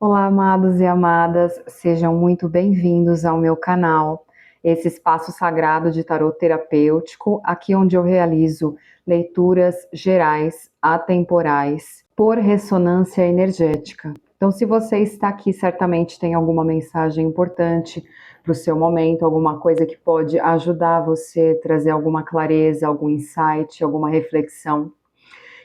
Olá, amados e amadas, sejam muito bem-vindos ao meu canal, esse espaço sagrado de tarô terapêutico, aqui onde eu realizo leituras gerais, atemporais, por ressonância energética. Então, se você está aqui, certamente tem alguma mensagem importante para o seu momento, alguma coisa que pode ajudar você, trazer alguma clareza, algum insight, alguma reflexão.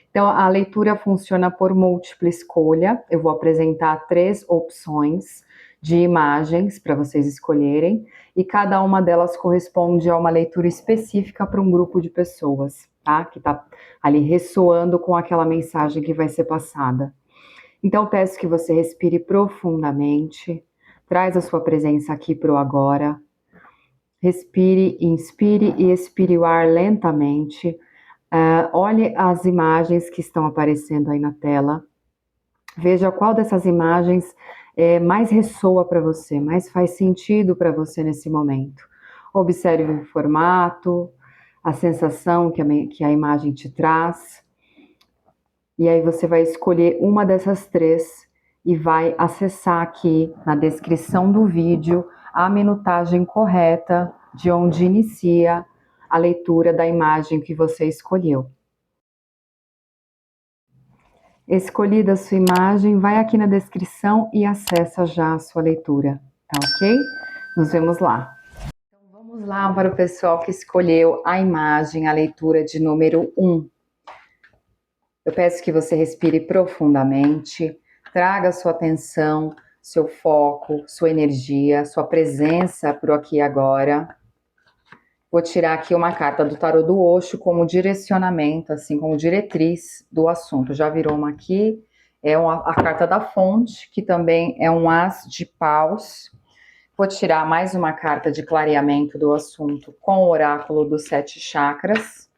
Então, a leitura funciona por múltipla escolha. Eu vou apresentar 3 opções de imagens para vocês escolherem, e cada uma delas corresponde a uma leitura específica para um grupo de pessoas, tá? Que está ali ressoando com aquela mensagem que vai ser passada. Então, peço que você respire profundamente, traz a sua presença aqui para o agora. Respire, inspire e expire o ar lentamente. Olhe as imagens que estão aparecendo aí na tela. Veja qual dessas imagens mais ressoa para você, mais faz sentido para você nesse momento. Observe o formato, a sensação que a imagem te traz. E aí você vai escolher uma dessas 3 e vai acessar aqui na descrição do vídeo a minutagem correta de onde inicia a leitura da imagem que você escolheu. Escolhida a sua imagem, vai aqui na descrição e acessa já a sua leitura, tá ok? Nos vemos lá. Então vamos lá para o pessoal que escolheu a imagem, a leitura de número 1. Eu peço que você respire profundamente, traga sua atenção, seu foco, sua energia, sua presença para o aqui e agora. Vou tirar aqui uma carta do tarô do Osho como direcionamento, assim como diretriz do assunto. Já virou uma aqui, a carta da fonte, que também é um as de paus. Vou tirar mais uma carta de clareamento do assunto com o oráculo dos 7 chakras.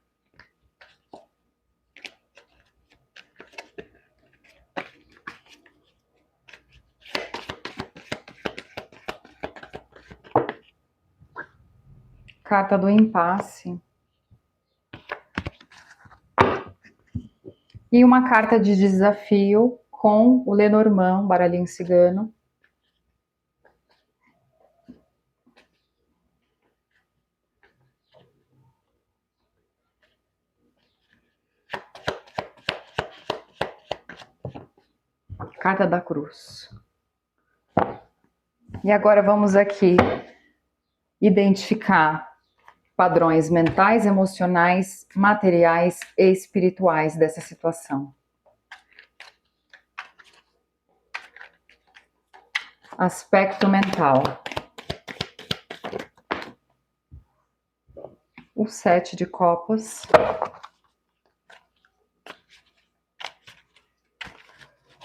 Carta do impasse. E uma carta de desafio com o Lenormand, baralhinho cigano. Carta da cruz. E agora vamos aqui identificar padrões mentais, emocionais, materiais e espirituais dessa situação. Aspecto mental. O 7 de copas.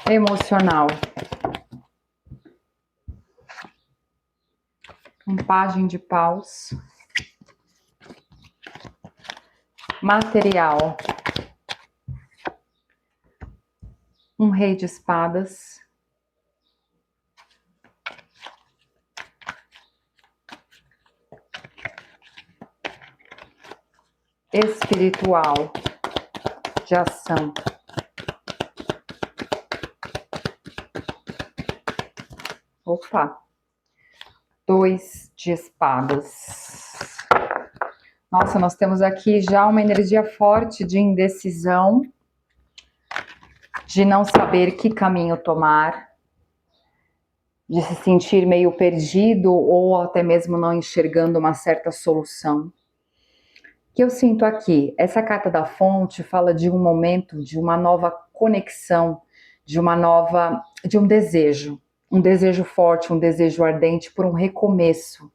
Emocional. Um pajem de paus. Material. Um rei de espadas. Espiritual. De ação. Opa! 2 de espadas. Nossa, nós temos aqui já uma energia forte de indecisão, de não saber que caminho tomar, de se sentir meio perdido ou até mesmo não enxergando uma certa solução. O que eu sinto aqui? Essa carta da fonte fala de um momento, de uma nova conexão, de um desejo forte, um desejo ardente por um recomeço.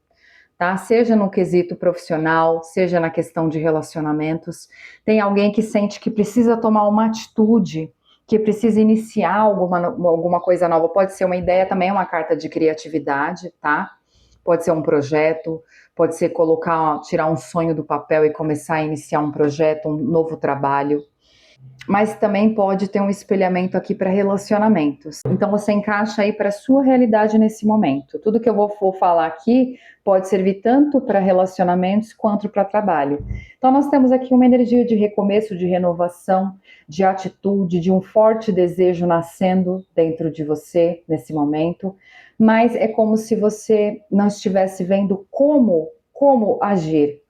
Tá? Seja no quesito profissional, seja na questão de relacionamentos, tem alguém que sente que precisa tomar uma atitude, que precisa iniciar alguma coisa nova. Pode ser uma ideia, também é uma carta de criatividade, tá? Pode ser um projeto, pode ser tirar um sonho do papel e começar a iniciar um projeto, um novo trabalho. mas também pode ter um espelhamento aqui para relacionamentos. Então você encaixa aí para a sua realidade nesse momento. Tudo que eu vou falar aqui pode servir tanto para relacionamentos quanto para trabalho. Então nós temos aqui uma energia de recomeço, de renovação, de atitude, de um forte desejo nascendo dentro de você nesse momento, mas é como se você não estivesse vendo como agir,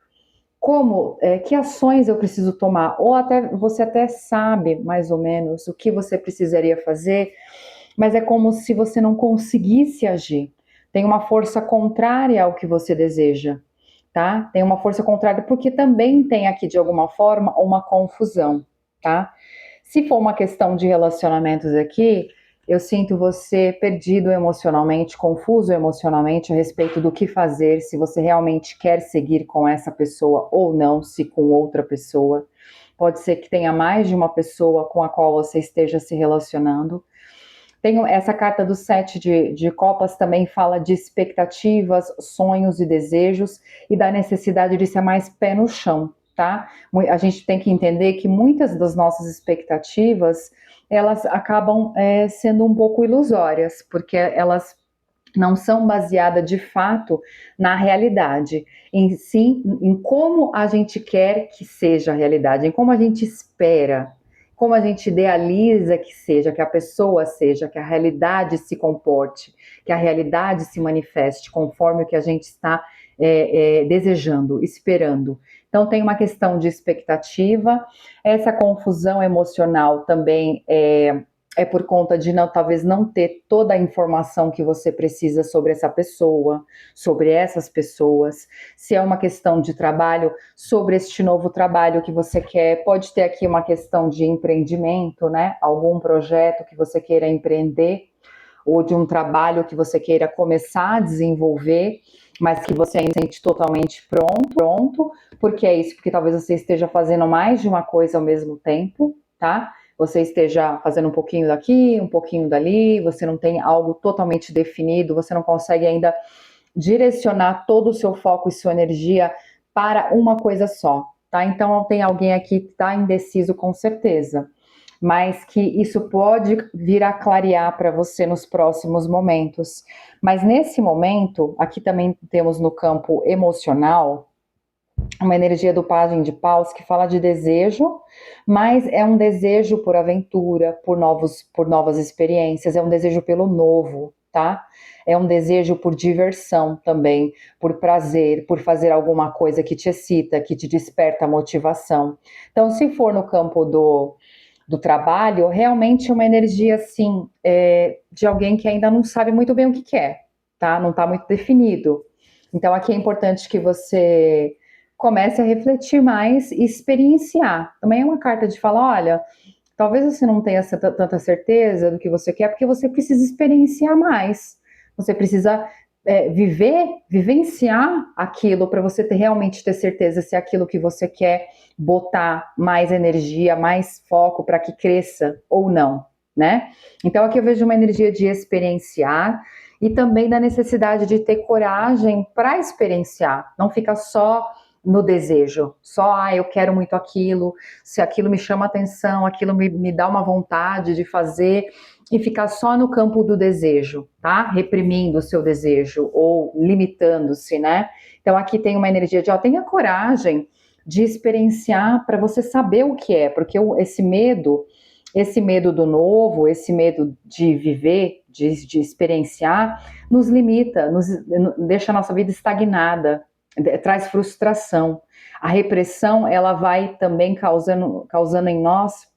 que ações eu preciso tomar, ou até você até sabe mais ou menos o que você precisaria fazer, mas é como se você não conseguisse agir. Tem uma força contrária ao que você deseja, tá? Tem uma força contrária porque também tem aqui de alguma forma uma confusão, tá? Se for uma questão de relacionamentos aqui, eu sinto você perdido emocionalmente, confuso emocionalmente a respeito do que fazer, se você realmente quer seguir com essa pessoa ou não, se com outra pessoa. Pode ser que tenha mais de uma pessoa com a qual você esteja se relacionando. Tem essa carta do 7 de copas também fala de expectativas, sonhos e desejos e da necessidade de ser mais pé no chão, tá? A gente tem que entender que muitas das nossas expectativas, elas acabam sendo um pouco ilusórias, porque elas não são baseadas de fato na realidade, em si, em como a gente quer que seja a realidade, em como a gente espera, como a gente idealiza que seja, que a pessoa seja, que a realidade se comporte, que a realidade se manifeste conforme o que a gente está desejando, esperando. Então tem uma questão de expectativa, essa confusão emocional também é por conta de talvez não ter toda a informação que você precisa sobre essa pessoa, sobre essas pessoas. Se é uma questão de trabalho, sobre este novo trabalho que você quer, pode ter aqui uma questão de empreendimento, né? Algum projeto que você queira empreender, ou de um trabalho que você queira começar a desenvolver, mas que você ainda se sente totalmente pronto, porque é isso, porque talvez você esteja fazendo mais de uma coisa ao mesmo tempo, tá? Você esteja fazendo um pouquinho daqui, um pouquinho dali, você não tem algo totalmente definido, você não consegue ainda direcionar todo o seu foco e sua energia para uma coisa só, tá? Então tem alguém aqui que está indeciso com certeza, mas que isso pode vir a clarear para você nos próximos momentos. Mas nesse momento, aqui também temos no campo emocional, uma energia do Pajem de Paus que fala de desejo, mas é um desejo por aventura, por novas experiências, é um desejo pelo novo, tá? É um desejo por diversão também, por prazer, por fazer alguma coisa que te excita, que te desperta motivação. Então, se for no campo do trabalho, realmente é uma energia assim, de alguém que ainda não sabe muito bem o que quer, tá? Não está muito definido. Então, aqui é importante que você comece a refletir mais e experienciar. Também é uma carta de falar, olha, talvez você não tenha tanta certeza do que você quer, porque você precisa experienciar mais. Você precisa vivenciar aquilo para você realmente ter certeza se é aquilo que você quer botar mais energia, mais foco para que cresça ou não, né? Então aqui eu vejo uma energia de experienciar e também da necessidade de ter coragem para experienciar, não ficar só no desejo, só, eu quero muito aquilo, se aquilo me chama atenção, aquilo me dá uma vontade de fazer, e ficar só no campo do desejo, tá? Reprimindo o seu desejo, ou limitando-se, né? Então aqui tem uma energia de, tenha coragem de experienciar para você saber o que é, porque esse medo do novo, esse medo de viver, de experienciar, nos limita, deixa a nossa vida estagnada, traz frustração. A repressão, ela vai também causando em nós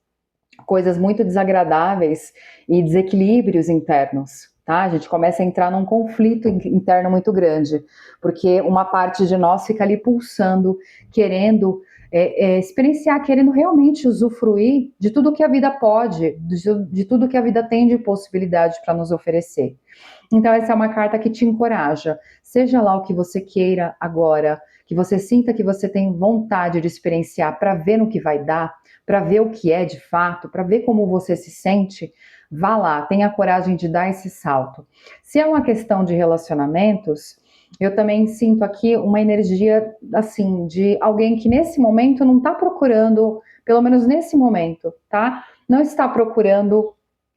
coisas muito desagradáveis e desequilíbrios internos, tá? A gente começa a entrar num conflito interno muito grande, porque uma parte de nós fica ali pulsando, querendo experienciar, querendo realmente usufruir de tudo que a vida pode, de tudo que a vida tem de possibilidade para nos oferecer. Então essa é uma carta que te encoraja, seja lá o que você queira agora, que você sinta que você tem vontade de experienciar para ver no que vai dar, para ver o que é de fato, para ver como você se sente, vá lá, tenha coragem de dar esse salto. Se é uma questão de relacionamentos, eu também sinto aqui uma energia, assim, de alguém que nesse momento não está procurando pelo menos nesse momento, tá? Não está procurando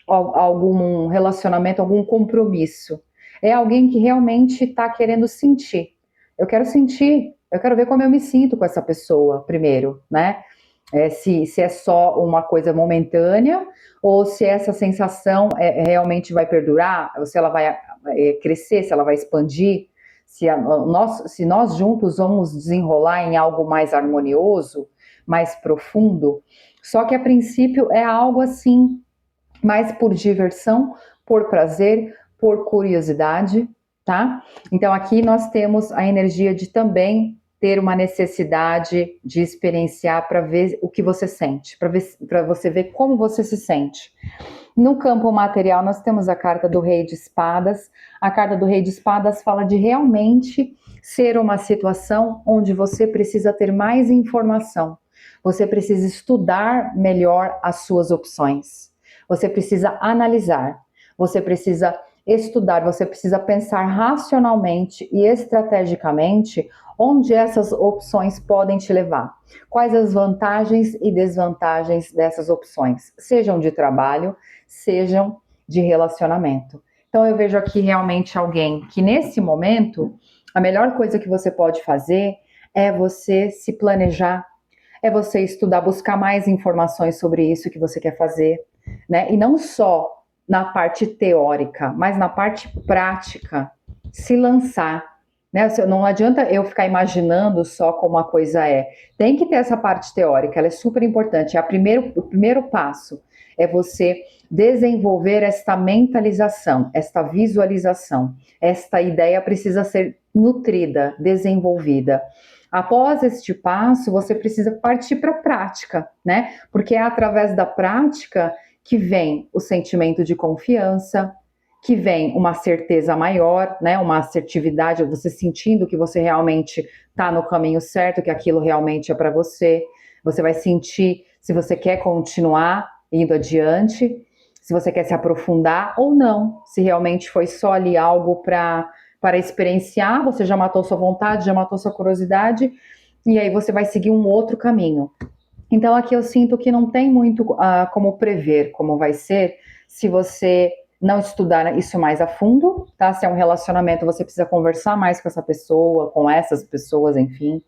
algum relacionamento, algum compromisso. É alguém que realmente está querendo sentir. Eu quero sentir, eu quero ver como eu me sinto com essa pessoa primeiro, né? Se é só uma coisa momentânea ou se essa sensação realmente vai perdurar, ou se ela vai crescer, se ela vai expandir, se nós juntos vamos desenrolar em algo mais harmonioso, mais profundo. Só que a princípio é algo assim, mais por diversão, por prazer, por curiosidade, tá? Então aqui nós temos a energia de também ter uma necessidade de experienciar para ver o que você sente, para você ver como você se sente. No campo material, nós temos a carta do Rei de Espadas. A carta do Rei de Espadas fala de realmente ser uma situação onde você precisa ter mais informação. Você precisa estudar melhor as suas opções. Você precisa analisar. Você precisa estudar. Você precisa pensar racionalmente e estrategicamente onde essas opções podem te levar. Quais as vantagens e desvantagens dessas opções, sejam de trabalho, sejam de relacionamento. Então eu vejo aqui realmente alguém que nesse momento, a melhor coisa que você pode fazer é você se planejar, é você estudar, buscar mais informações sobre isso que você quer fazer, né? E não só na parte teórica, mas na parte prática, se lançar. Né? Não adianta eu ficar imaginando só como a coisa é. Tem que ter essa parte teórica, ela é super importante. O primeiro passo é você desenvolver esta mentalização, esta visualização. Esta ideia precisa ser nutrida, desenvolvida. Após este passo, você precisa partir para a prática, né? Porque é através da prática que vem o sentimento de confiança, que vem uma certeza maior, né? Uma assertividade, você sentindo que você realmente está no caminho certo, que aquilo realmente é para você. Você vai sentir se você quer continuar indo adiante, se você quer se aprofundar ou não, se realmente foi só ali algo para experienciar, você já matou sua vontade, já matou sua curiosidade, e aí você vai seguir um outro caminho. Então aqui eu sinto que não tem muito como prever como vai ser se você não estudar isso mais a fundo, tá? Se é um relacionamento, você precisa conversar mais com essa pessoa, com essas pessoas, enfim.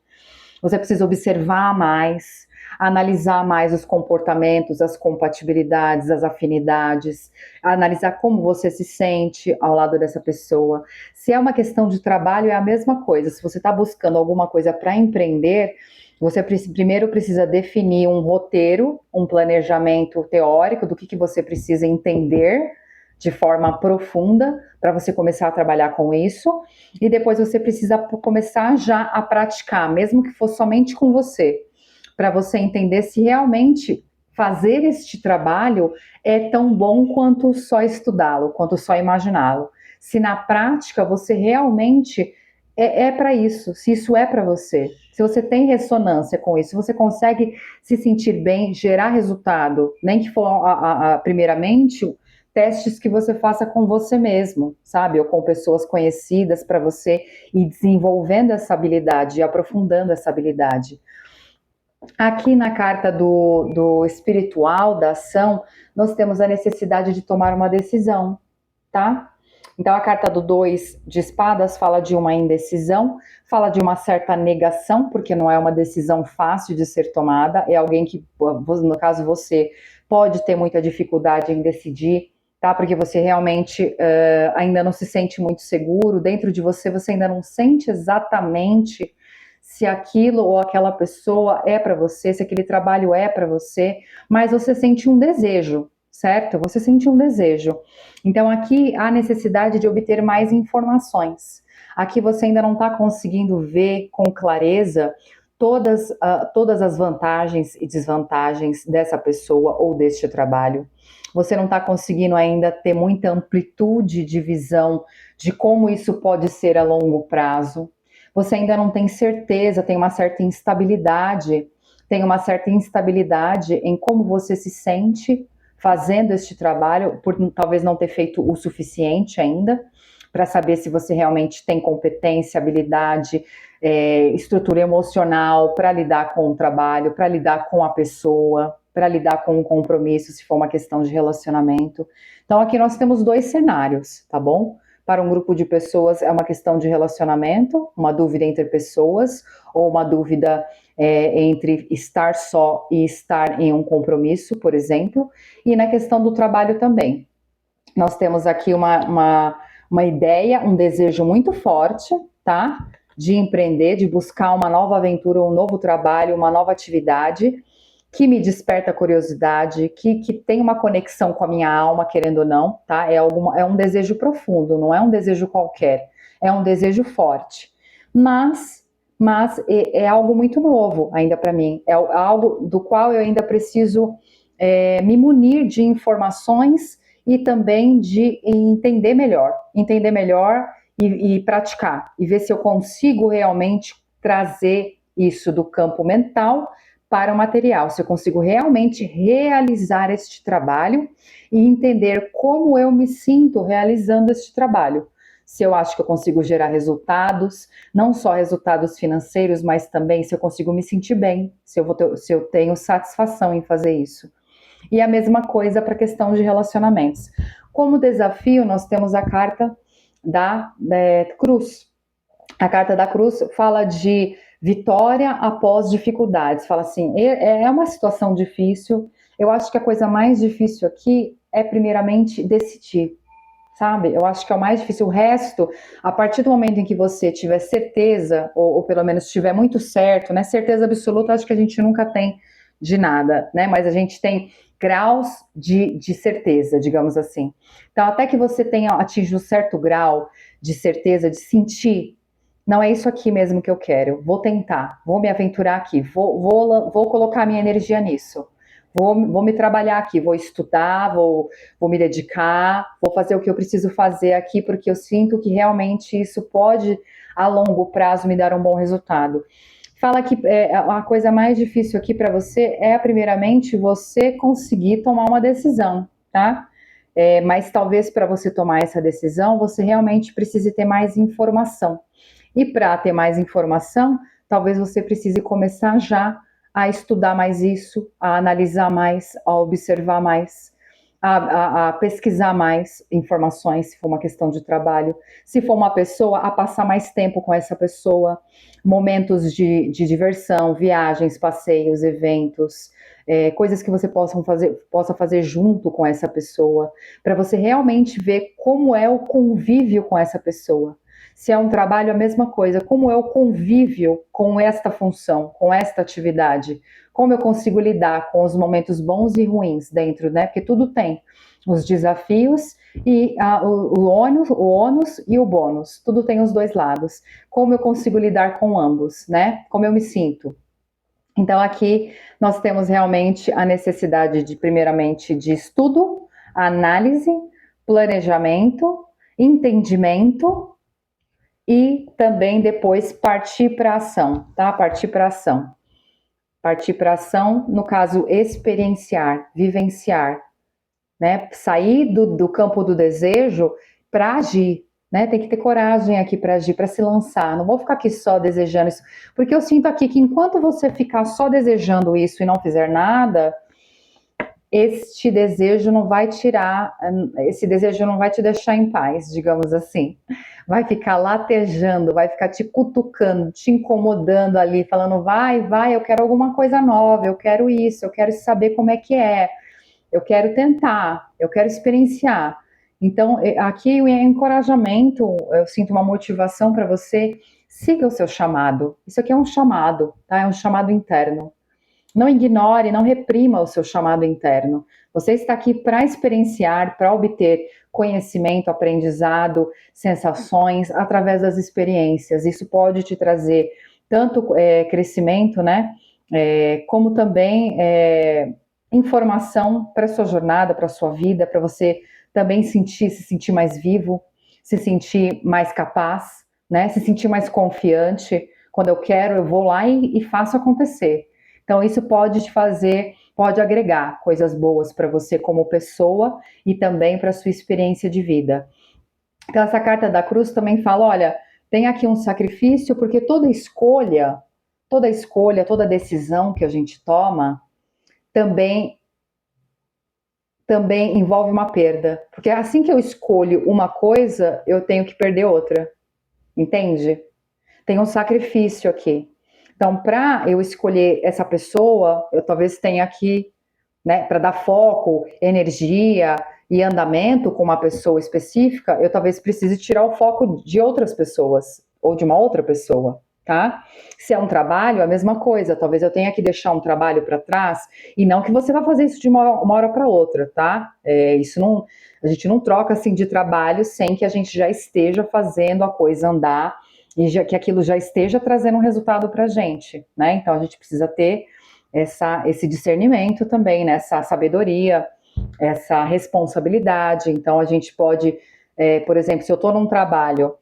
Você precisa observar mais, analisar mais os comportamentos, as compatibilidades, as afinidades, analisar como você se sente ao lado dessa pessoa. Se é uma questão de trabalho, é a mesma coisa. Se você está buscando alguma coisa para empreender, você primeiro precisa definir um roteiro, um planejamento teórico do que você precisa entender de forma profunda para você começar a trabalhar com isso, e depois você precisa começar já a praticar, mesmo que fosse somente com você, para você entender se realmente fazer este trabalho é tão bom quanto só estudá-lo, quanto só imaginá-lo. Se na prática você realmente é para isso, se isso é para você, se você tem ressonância com isso, se você consegue se sentir bem, gerar resultado, nem que for primeiramente testes que você faça com você mesmo, sabe? Ou com pessoas conhecidas para você ir desenvolvendo essa habilidade, e aprofundando essa habilidade. Aqui na carta do espiritual, da ação, nós temos a necessidade de tomar uma decisão, tá? Então a carta do 2 de espadas fala de uma indecisão, fala de uma certa negação, porque não é uma decisão fácil de ser tomada, é alguém que, no caso você, pode ter muita dificuldade em decidir, tá? Porque você realmente ainda não se sente muito seguro, dentro de você ainda não sente exatamente se aquilo ou aquela pessoa é para você, se aquele trabalho é para você, mas você sente um desejo, certo? Você sente um desejo. Então aqui há necessidade de obter mais informações. Aqui você ainda não está conseguindo ver com clareza todas as vantagens e desvantagens dessa pessoa ou deste trabalho. Você não está conseguindo ainda ter muita amplitude de visão de como isso pode ser a longo prazo. Você ainda não tem certeza, tem uma certa instabilidade em como você se sente fazendo este trabalho, por talvez não ter feito o suficiente ainda, para saber se você realmente tem competência, habilidade, estrutura emocional para lidar com o trabalho, para lidar com a pessoa, para lidar com o compromisso, se for uma questão de relacionamento. Então, aqui nós temos 2 cenários, tá bom? Para um grupo de pessoas é uma questão de relacionamento, uma dúvida entre pessoas, ou uma dúvida entre estar só e estar em um compromisso, por exemplo, e na questão do trabalho também. Nós temos aqui uma ideia, um desejo muito forte, tá? De empreender, de buscar uma nova aventura, um novo trabalho, uma nova atividade, que me desperta curiosidade, que tem uma conexão com a minha alma, querendo ou não, tá? É um desejo profundo, não é um desejo qualquer, é um desejo forte. Mas é algo muito novo ainda para mim, é algo do qual eu ainda preciso me munir de informações e também de entender melhor e praticar, e ver se eu consigo realmente trazer isso do campo mental para o material, se eu consigo realmente realizar este trabalho e entender como eu me sinto realizando este trabalho. Se eu acho que eu consigo gerar resultados, não só resultados financeiros, mas também se eu consigo me sentir bem, se eu tenho satisfação em fazer isso. E a mesma coisa para a questão de relacionamentos. Como desafio, nós temos a carta da Cruz. A carta da Cruz fala de vitória após dificuldades. Fala assim, é uma situação difícil. Eu acho que a coisa mais difícil aqui é, primeiramente, decidir, sabe? Eu acho que é o mais difícil. O resto, a partir do momento em que você tiver certeza, ou pelo menos estiver muito certo, né? Certeza absoluta, acho que a gente nunca tem de nada, né? Mas a gente tem graus de certeza, digamos assim. Então, até que você atinja um certo grau de certeza, de sentir, não é isso aqui mesmo que eu quero, vou tentar, vou me aventurar aqui, vou colocar minha energia nisso. Vou me trabalhar aqui, vou estudar, vou me dedicar, vou fazer o que eu preciso fazer aqui, porque eu sinto que realmente isso pode, a longo prazo, me dar um bom resultado. Fala que a coisa mais difícil aqui para você é, primeiramente, você conseguir tomar uma decisão, tá? Mas talvez para você tomar essa decisão, você realmente precise ter mais informação. E para ter mais informação, talvez você precise começar já a estudar mais isso, a analisar mais, a observar mais, a pesquisar mais informações, se for uma questão de trabalho, se for uma pessoa, a passar mais tempo com essa pessoa, momentos de diversão, viagens, passeios, eventos, coisas que você possa fazer junto com essa pessoa, para você realmente ver como é o convívio com essa pessoa. Se é um trabalho, a mesma coisa. Como é o convívio com esta função, com esta atividade? Como eu consigo lidar com os momentos bons e ruins dentro, né? Porque tudo tem os desafios e o ônus e o bônus. Tudo tem os dois lados. Como eu consigo lidar com ambos, né? Como eu me sinto. Então, aqui nós temos realmente a necessidade de, primeiramente, de estudo, análise, planejamento, entendimento e também depois partir para a ação, tá? Partir para a ação. Partir para a ação, no caso, experienciar, vivenciar, né? Sair do campo do desejo para agir, né? Tem que ter coragem aqui para agir, para se lançar. Não vou ficar aqui só desejando isso, porque eu sinto aqui que enquanto você ficar só desejando isso e não fizer nada, esse desejo não vai te deixar em paz, digamos assim. Vai ficar latejando, vai ficar te cutucando, te incomodando ali, falando, vai, eu quero alguma coisa nova, eu quero isso, eu quero saber como é que é, eu quero tentar, eu quero experienciar. Então, aqui o encorajamento, eu sinto uma motivação para você, siga o seu chamado. Isso aqui é um chamado, tá? É um chamado interno. Não ignore, não reprima o seu chamado interno. Você está aqui para experienciar, para obter conhecimento, aprendizado, sensações através das experiências. Isso pode te trazer tanto crescimento, né? Como também informação para a sua jornada, para a sua vida, para você também se sentir mais vivo, se sentir mais capaz, né? Se sentir mais confiante. Quando eu quero, eu vou lá e faço acontecer. Então, isso pode te fazer, pode agregar coisas boas para você como pessoa e também para a sua experiência de vida. Então, essa carta da cruz também fala, olha, tem aqui um sacrifício, porque toda decisão que a gente toma também envolve uma perda. Porque assim que eu escolho uma coisa, eu tenho que perder outra. Entende? Tem um sacrifício aqui. Então, para eu escolher essa pessoa, eu talvez tenha que, né, para dar foco, energia e andamento com uma pessoa específica, eu talvez precise tirar o foco de outras pessoas ou de uma outra pessoa, tá? Se é um trabalho, a mesma coisa. Talvez eu tenha que deixar um trabalho para trás e não que você vá fazer isso de uma hora para outra, tá? Isso não, a gente não troca assim de trabalho sem que a gente já esteja fazendo a coisa andar e que aquilo já esteja trazendo um resultado para a gente, né? Então a gente precisa ter esse discernimento também, né? Essa sabedoria, essa responsabilidade. Então a gente pode, por exemplo, se eu estou num trabalho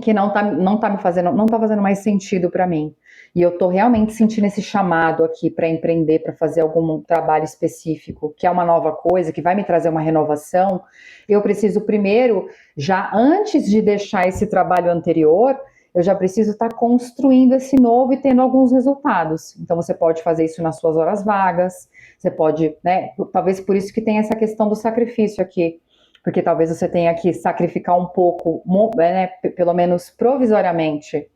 que não tá fazendo mais sentido para mim, e eu estou realmente sentindo esse chamado aqui para empreender, para fazer algum trabalho específico, que é uma nova coisa, que vai me trazer uma renovação, eu preciso primeiro, já antes de deixar esse trabalho anterior, eu já preciso estar construindo esse novo e tendo alguns resultados. Então você pode fazer isso nas suas horas vagas, você pode, né? Talvez por isso que tem essa questão do sacrifício aqui, porque talvez você tenha que sacrificar um pouco, né, pelo menos provisoriamente,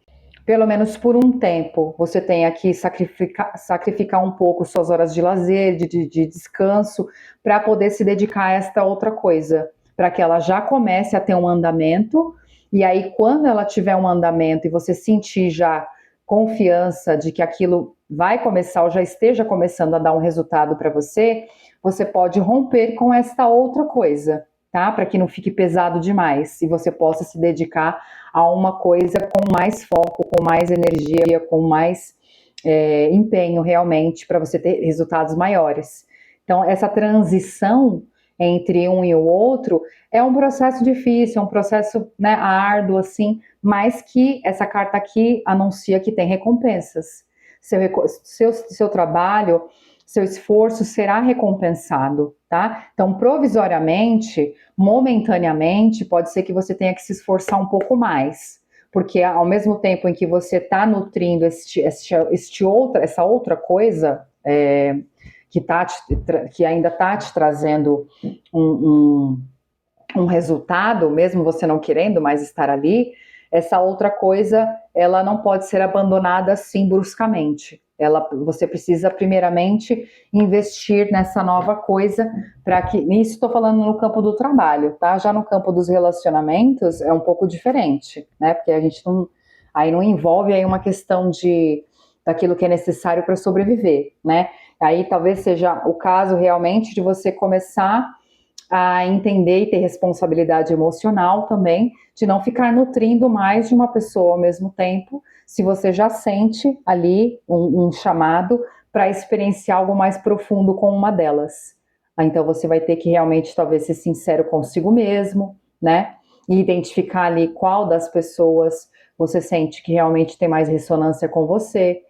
pelo menos por um tempo, você tenha que sacrificar um pouco suas horas de lazer, de descanso, para poder se dedicar a esta outra coisa, para que ela já comece a ter um andamento, e aí quando ela tiver um andamento e você sentir já confiança de que aquilo vai começar ou já esteja começando a dar um resultado para você, você pode romper com esta outra coisa, tá? Para que não fique pesado demais e você possa se dedicar a uma coisa com mais foco, com mais energia, com mais empenho realmente para você ter resultados maiores. Então, essa transição entre um e o outro é um processo difícil, é um processo, né, árduo, assim, mas que essa carta aqui anuncia que tem recompensas. Seu trabalho, seu esforço será recompensado, tá? Então, provisoriamente, momentaneamente, pode ser que você tenha que se esforçar um pouco mais, porque ao mesmo tempo em que você está nutrindo essa outra coisa que ainda está te trazendo um resultado, mesmo você não querendo mais estar ali, essa outra coisa, ela não pode ser abandonada assim bruscamente. Você precisa primeiramente investir nessa nova coisa para que, nisso estou falando no campo do trabalho, tá? Já no campo dos relacionamentos é um pouco diferente, né? Porque a gente aí não envolve aí uma questão daquilo que é necessário para sobreviver, né? Aí talvez seja o caso realmente de você começar a entender e ter responsabilidade emocional também, de não ficar nutrindo mais de uma pessoa ao mesmo tempo, se você já sente ali um chamado para experienciar algo mais profundo com uma delas. Então você vai ter que realmente talvez ser sincero consigo mesmo, né? E identificar ali qual das pessoas você sente que realmente tem mais ressonância com você,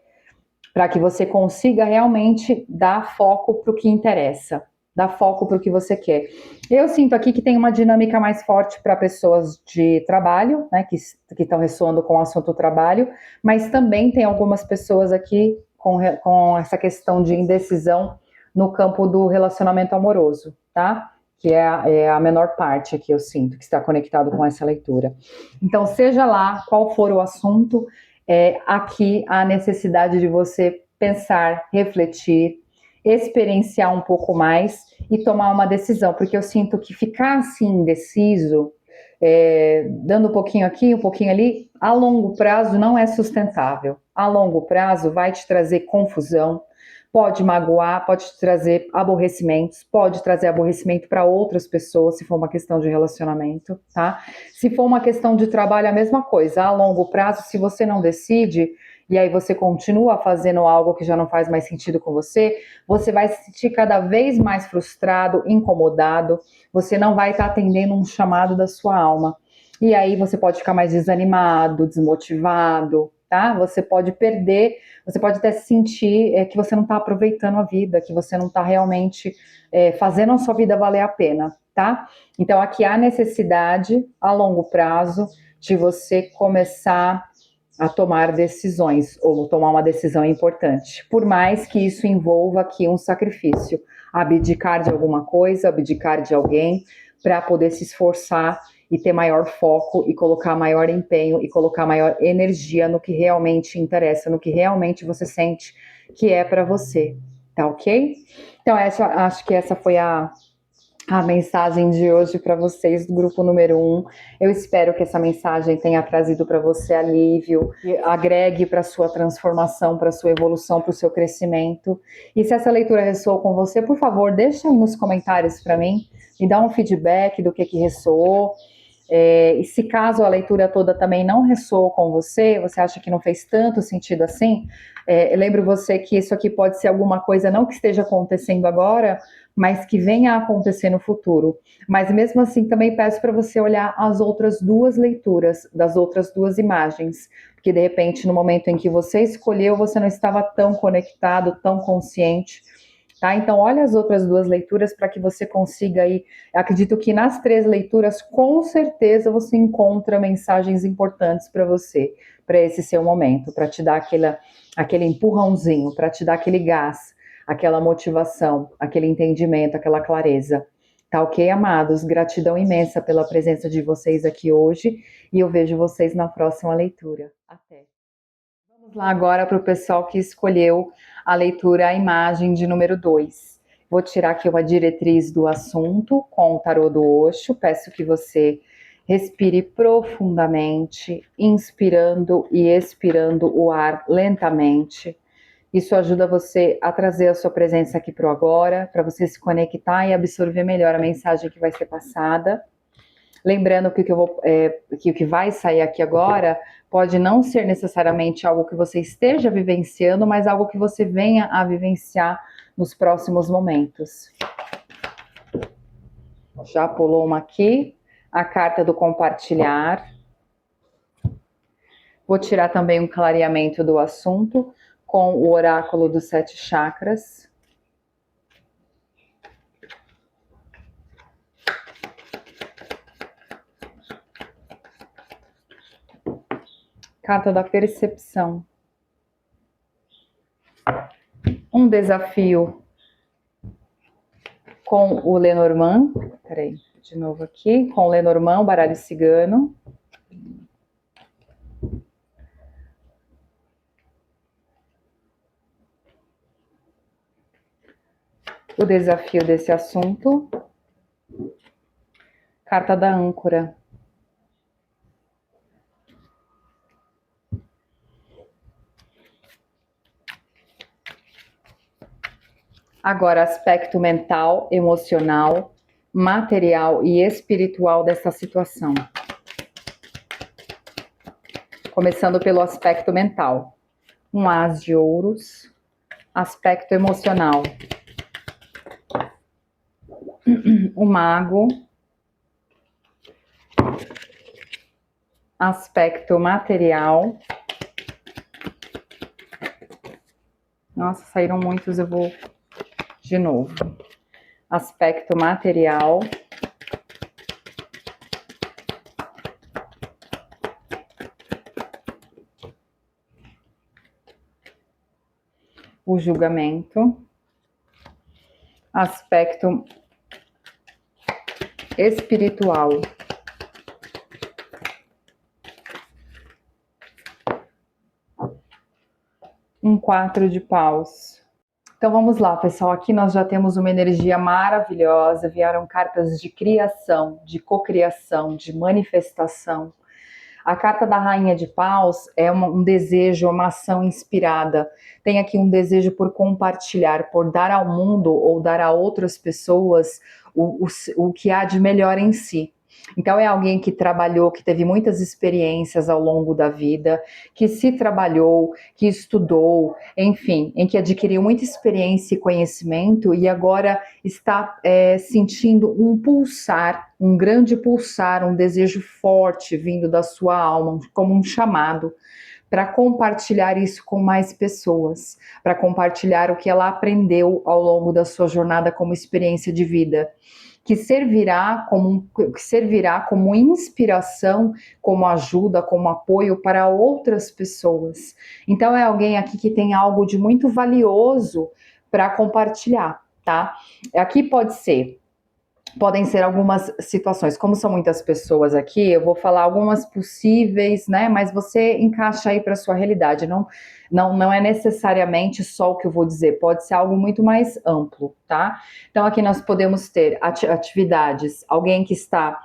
para que você consiga realmente dar foco para o que interessa, dar foco para o que você quer. Eu sinto aqui que tem uma dinâmica mais forte para pessoas de trabalho, né, que estão ressoando com o assunto trabalho, mas também tem algumas pessoas aqui com essa questão de indecisão no campo do relacionamento amoroso, tá? Que é a menor parte aqui, eu sinto, que está conectado com essa leitura. Então, seja lá qual for o assunto, aqui a necessidade de você pensar, refletir, experienciar um pouco mais e tomar uma decisão, porque eu sinto que ficar assim indeciso, dando um pouquinho aqui, um pouquinho ali, a longo prazo não é sustentável. A longo prazo vai te trazer confusão, pode magoar, pode te trazer aborrecimentos, pode trazer aborrecimento para outras pessoas, se for uma questão de relacionamento, tá? Se for uma questão de trabalho, a mesma coisa. A longo prazo, se você não decide, e aí você continua fazendo algo que já não faz mais sentido com você, você vai se sentir cada vez mais frustrado, incomodado, você não vai estar atendendo um chamado da sua alma. E aí você pode ficar mais desanimado, desmotivado, tá? Você pode perder, você pode até sentir que você não está aproveitando a vida, que você não está realmente fazendo a sua vida valer a pena. tá? Então aqui há necessidade a longo prazo de você começar a tomar decisões ou tomar uma decisão importante, por mais que isso envolva aqui um sacrifício, abdicar de alguma coisa, abdicar de alguém para poder se esforçar e ter maior foco e colocar maior empenho e colocar maior energia no que realmente interessa, no que realmente você sente que é para você, tá ok? Então acho que essa foi a mensagem de hoje para vocês do grupo número 1. Eu espero que essa mensagem tenha trazido para você alívio, que agregue para a sua transformação, para a sua evolução, para o seu crescimento. E se essa leitura ressoou com você, por favor, deixa aí nos comentários para mim, me dá um feedback do que ressoou. E se caso a leitura toda também não ressoou com você, você acha que não fez tanto sentido assim, lembro você que isso aqui pode ser alguma coisa não que esteja acontecendo agora, mas que venha a acontecer no futuro. Mas mesmo assim também peço para você olhar as outras duas leituras, das outras duas imagens, porque de repente no momento em que você escolheu, você não estava tão conectado, tão consciente. Tá? Então, olha as outras duas leituras para que você consiga aí. Acredito que nas 3 leituras, com certeza, você encontra mensagens importantes para você, para esse seu momento, para te dar aquele empurrãozinho, para te dar aquele gás, aquela motivação, aquele entendimento, aquela clareza. Tá ok, amados? Gratidão imensa pela presença de vocês aqui hoje e eu vejo vocês na próxima leitura. Até! Vamos lá agora para o pessoal que escolheu a leitura, a imagem de número 2. Vou tirar aqui uma diretriz do assunto com o tarô do Osho. Peço que você respire profundamente, inspirando e expirando o ar lentamente. Isso ajuda você a trazer a sua presença aqui para o agora, para você se conectar e absorver melhor a mensagem que vai ser passada. Lembrando que o que vai sair aqui agora pode não ser necessariamente algo que você esteja vivenciando, mas algo que você venha a vivenciar nos próximos momentos. Já pulou uma aqui, a carta do compartilhar. Vou tirar também um clareamento do assunto com o oráculo dos 7 chakras. Carta da percepção. Um desafio com o Lenormand. Peraí, de novo aqui. Com o Lenormand, o baralho cigano. O desafio desse assunto. Carta da âncora. Agora, aspecto mental, emocional, material e espiritual dessa situação. Começando pelo aspecto mental. Um as de ouros. Aspecto emocional. O mago. Aspecto material. Nossa, saíram muitos, eu vou de novo. Aspecto material. O julgamento. Aspecto espiritual. Um 4 de paus. Então vamos lá, pessoal, aqui nós já temos uma energia maravilhosa, vieram cartas de criação, de cocriação, de manifestação. A carta da Rainha de Paus é um desejo, uma ação inspirada. Tem aqui um desejo por compartilhar, por dar ao mundo ou dar a outras pessoas o que há de melhor em si. Então é alguém que trabalhou, que teve muitas experiências ao longo da vida, que se trabalhou, que estudou, enfim, em que adquiriu muita experiência e conhecimento e agora está sentindo um pulsar, um grande pulsar, um desejo forte vindo da sua alma, como um chamado, para compartilhar isso com mais pessoas, para compartilhar o que ela aprendeu ao longo da sua jornada como experiência de vida. que servirá como inspiração, como ajuda, como apoio para outras pessoas. Então é alguém aqui que tem algo de muito valioso para compartilhar, tá? Aqui podem ser algumas situações, como são muitas pessoas aqui, eu vou falar algumas possíveis, né? Mas você encaixa aí para sua realidade. Não é necessariamente só o que eu vou dizer, pode ser algo muito mais amplo, tá? Então aqui nós podemos ter atividades, alguém que está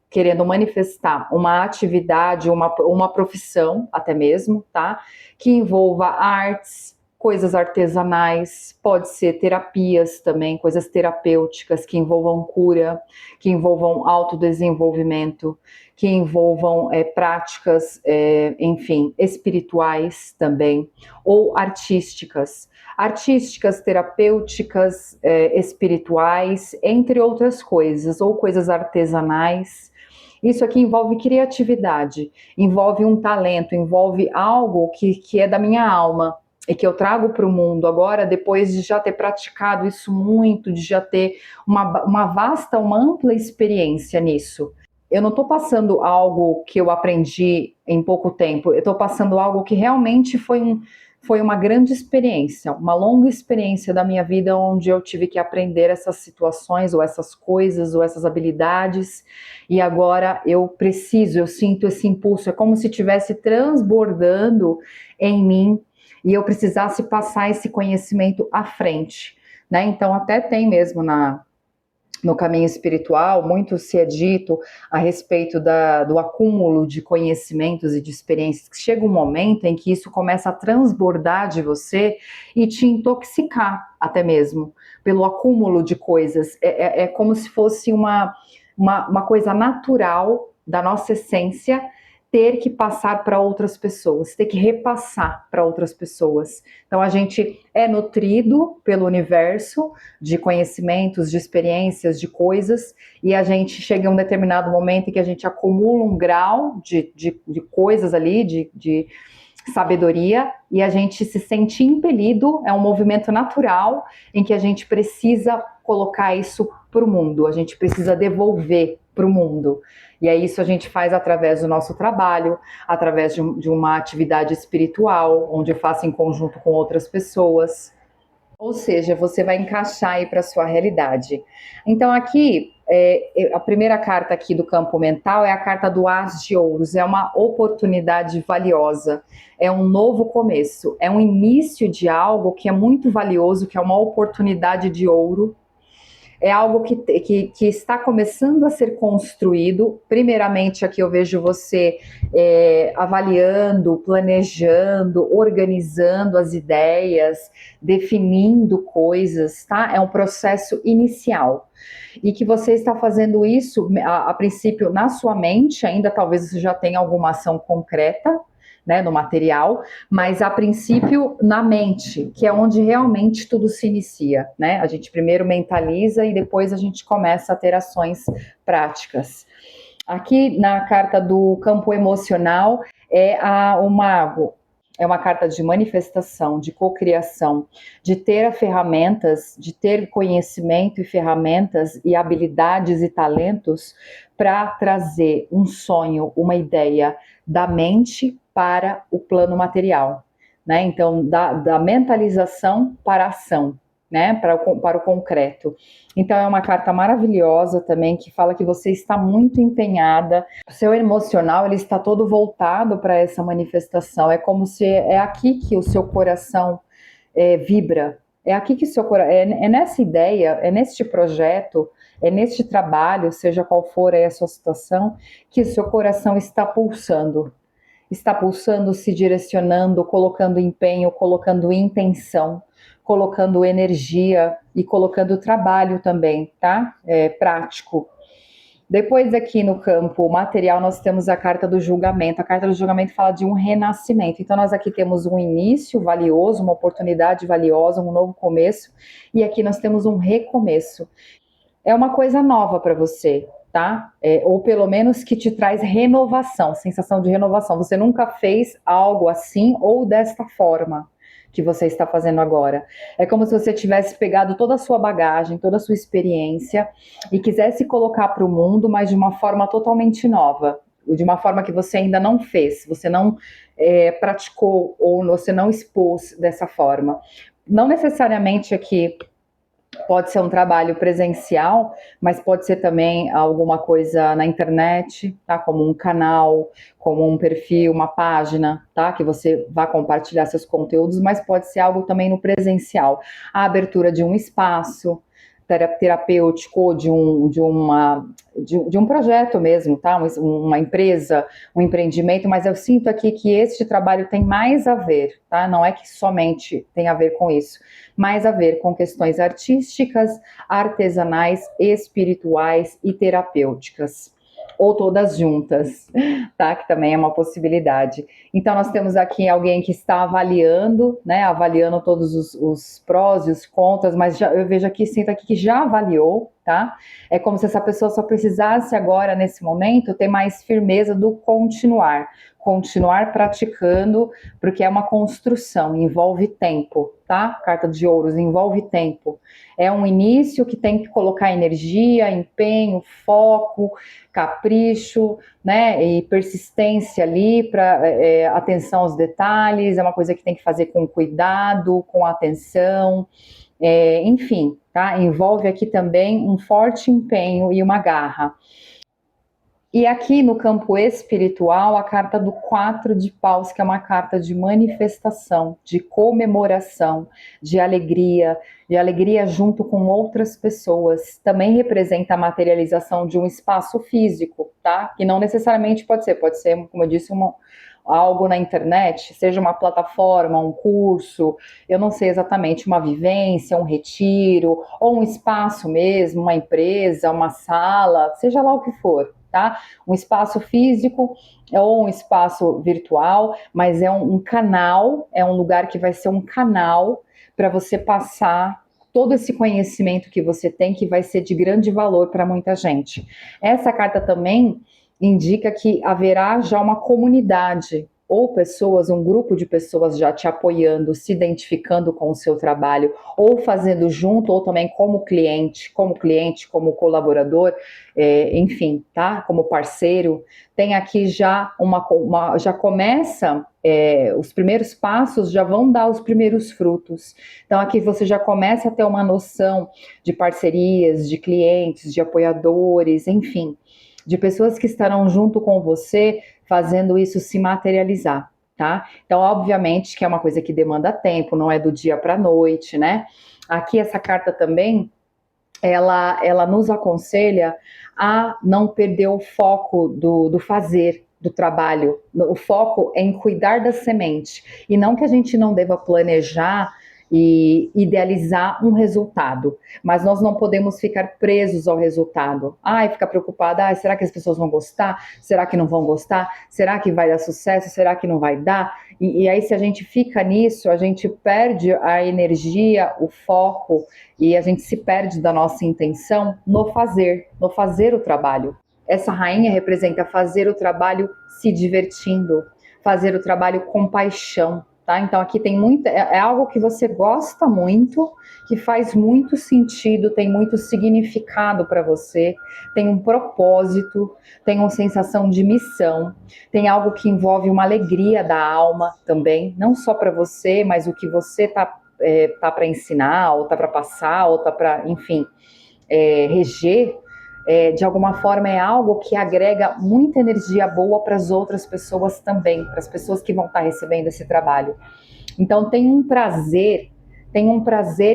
querendo manifestar uma atividade, uma profissão até mesmo, tá? Que envolva artes, coisas artesanais, pode ser terapias também, coisas terapêuticas que envolvam cura, que envolvam autodesenvolvimento, que envolvam práticas, enfim, espirituais também, ou artísticas, terapêuticas, espirituais, entre outras coisas, ou coisas artesanais. Isso aqui envolve criatividade, envolve um talento, envolve algo que é da minha alma e que eu trago para o mundo agora, depois de já ter praticado isso muito, de já ter uma vasta, uma ampla experiência nisso. Eu não estou passando algo que eu aprendi em pouco tempo, eu estou passando algo que realmente foi uma grande experiência, uma longa experiência da minha vida, onde eu tive que aprender essas situações, ou essas coisas, ou essas habilidades, e agora eu sinto esse impulso, é como se estivesse transbordando em mim, e eu precisasse passar esse conhecimento à frente, né? Então até tem mesmo no caminho espiritual, muito se é dito a respeito do acúmulo de conhecimentos e de experiências, que chega um momento em que isso começa a transbordar de você e te intoxicar até mesmo, pelo acúmulo de coisas. É como se fosse uma coisa natural da nossa essência, ter que passar para outras pessoas, ter que repassar para outras pessoas. Então a gente é nutrido pelo universo de conhecimentos, de experiências, de coisas, e a gente chega a um determinado momento em que a gente acumula um grau de coisas ali, de sabedoria, e a gente se sente impelido, é um movimento natural em que a gente precisa colocar isso para o mundo, a gente precisa devolver para o mundo. E é isso a gente faz através do nosso trabalho, através de uma atividade espiritual, onde eu faço em conjunto com outras pessoas. Ou seja, você vai encaixar aí para a sua realidade. Então aqui, a primeira carta aqui do campo mental é a carta do As de Ouros, é uma oportunidade valiosa, é um novo começo, é um início de algo que é muito valioso, que é uma oportunidade de ouro, é algo que está começando a ser construído. Primeiramente, aqui eu vejo você avaliando, planejando, organizando as ideias, definindo coisas, tá? É um processo inicial. E que você está fazendo isso, a princípio, na sua mente, ainda talvez você já tenha alguma ação concreta, né, no material, mas a princípio na mente, que é onde realmente tudo se inicia, né? A gente primeiro mentaliza e depois a gente começa a ter ações práticas. Aqui na carta do campo emocional o mago. É uma carta de manifestação, de cocriação, de ter ferramentas, de ter conhecimento e ferramentas e habilidades e talentos para trazer um sonho, uma ideia da mente para o plano material, né? Então, da mentalização para a ação, né? Para o concreto. Então, é uma carta maravilhosa também, que fala que você está muito empenhada, o seu emocional, ele está todo voltado para essa manifestação, é como se é aqui que o seu coração vibra, é aqui que o seu coração, é nessa ideia, é neste projeto, é neste trabalho, seja qual for aí a sua situação, que o seu coração está pulsando, se direcionando, colocando empenho, colocando intenção, colocando energia e colocando trabalho também, tá? Prático. Depois aqui no campo material nós temos a carta do julgamento. A carta do julgamento fala de um renascimento. Então nós aqui temos um início valioso, uma oportunidade valiosa, um novo começo. E aqui nós temos um recomeço. É uma coisa nova para você, tá? Ou pelo menos que te traz renovação, sensação de renovação. Você nunca fez algo assim ou desta forma. que você está fazendo agora. É como se você tivesse pegado toda a sua bagagem, toda a sua experiência e quisesse colocar para o mundo, mas de uma forma totalmente nova, de uma forma que você ainda não fez, você não praticou ou você não expôs dessa forma. Não necessariamente aqui pode ser um trabalho presencial, mas pode ser também alguma coisa na internet, tá? Como um canal, como um perfil, uma página, tá? Que você vá compartilhar seus conteúdos, mas pode ser algo também no presencial. A abertura de um espaço terapêutico, de um projeto mesmo, tá? Uma empresa, um empreendimento, mas eu sinto aqui que este trabalho tem mais a ver, tá? Não é que somente tem a ver com isso, mais a ver com questões artísticas, artesanais, espirituais e terapêuticas. Ou todas juntas, tá? Que também é uma possibilidade. Então, nós temos aqui alguém que está avaliando, né? Avaliando todos os prós e os contras, mas eu vejo aqui, sinto aqui que já avaliou, tá? É como se essa pessoa só precisasse agora, nesse momento, ter mais firmeza do continuar praticando, porque é uma construção, envolve tempo, tá? Carta de ouros envolve tempo. É um início que tem que colocar energia, empenho, foco, capricho, né? E persistência ali para atenção aos detalhes. É uma coisa que tem que fazer com cuidado, com atenção. Enfim, tá? Envolve aqui também um forte empenho e uma garra. E aqui no campo espiritual, a carta do 4 de paus, que é uma carta de manifestação, de comemoração, de alegria junto com outras pessoas. Também representa a materialização de um espaço físico, tá? Que não necessariamente pode ser, como eu disse, algo na internet, seja uma plataforma, um curso, eu não sei exatamente, uma vivência, um retiro, ou um espaço mesmo, uma empresa, uma sala, seja lá o que for, tá? Um espaço físico ou um espaço virtual, mas é um canal, é um lugar que vai ser um canal para você passar todo esse conhecimento que você tem, que vai ser de grande valor para muita gente. Essa carta também indica que haverá já uma comunidade ou pessoas, um grupo de pessoas já te apoiando, se identificando com o seu trabalho, ou fazendo junto, ou também como cliente, como colaborador, enfim, tá? Como parceiro. Tem aqui já já começa, os primeiros passos já vão dar os primeiros frutos. Então aqui você já começa a ter uma noção de parcerias, de clientes, de apoiadores, enfim, de pessoas que estarão junto com você fazendo isso se materializar, tá? Então, obviamente que é uma coisa que demanda tempo, não é do dia para a noite, né? Aqui essa carta também, ela nos aconselha a não perder o foco do fazer, do trabalho. O foco é em cuidar da semente. E não que a gente não deva planejar e idealizar um resultado, mas nós não podemos ficar presos ao resultado. Ficar preocupada, será que as pessoas vão gostar? Será que não vão gostar? Será que vai dar sucesso? Será que não vai dar? E aí, se a gente fica nisso, a gente perde a energia, o foco, e a gente se perde da nossa intenção no fazer o trabalho. Essa rainha representa fazer o trabalho se divertindo, fazer o trabalho com paixão, tá? Então aqui tem é algo que você gosta muito, que faz muito sentido, tem muito significado para você, tem um propósito, tem uma sensação de missão, tem algo que envolve uma alegria da alma também, não só para você, mas o que você tá para ensinar, ou tá para passar, ou tá para, enfim, reger. De alguma forma é algo que agrega muita energia boa para as outras pessoas também, para as pessoas que vão estar recebendo esse trabalho. Então tem um prazer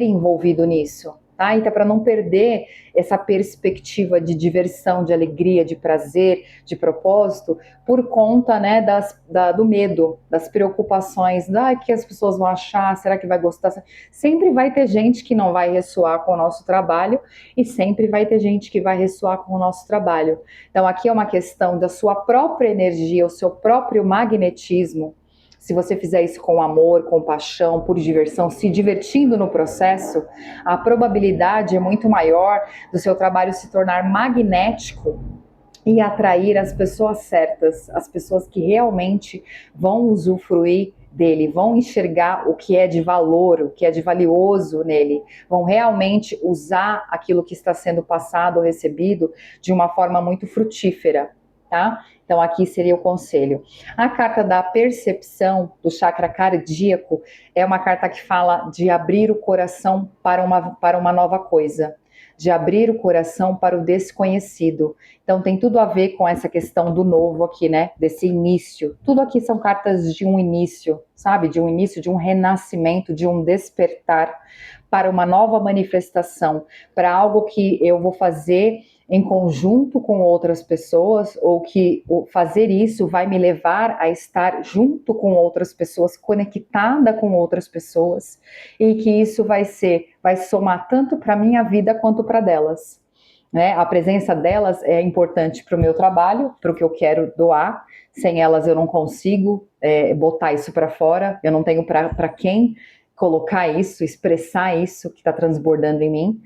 envolvido nisso, tá? Então, para não perder essa perspectiva de diversão, de alegria, de prazer, de propósito, por conta, né, do medo, das preocupações, que as pessoas vão achar, será que vai gostar? Sempre vai ter gente que não vai ressoar com o nosso trabalho e sempre vai ter gente que vai ressoar com o nosso trabalho. Então aqui é uma questão da sua própria energia, o seu próprio magnetismo. Se você fizer isso com amor, com paixão, por diversão, se divertindo no processo, a probabilidade é muito maior do seu trabalho se tornar magnético e atrair as pessoas certas, as pessoas que realmente vão usufruir dele, vão enxergar o que é de valor, o que é de valioso nele, vão realmente usar aquilo que está sendo passado ou recebido de uma forma muito frutífera, tá? Então aqui seria o conselho. A carta da percepção do chakra cardíaco é uma carta que fala de abrir o coração para uma nova coisa, de abrir o coração para o desconhecido. Então tem tudo a ver com essa questão do novo aqui, né? Desse início. Tudo aqui são cartas de um início, sabe? De um início, de um renascimento, de um despertar para uma nova manifestação, para algo que eu vou fazer em conjunto com outras pessoas, ou que fazer isso vai me levar a estar junto com outras pessoas, conectada com outras pessoas, e que isso vai somar tanto para a minha vida quanto para delas. Né? A presença delas é importante para o meu trabalho, para o que eu quero doar. Sem elas eu não consigo botar isso para fora, eu não tenho para quem colocar isso, expressar isso que está transbordando em mim.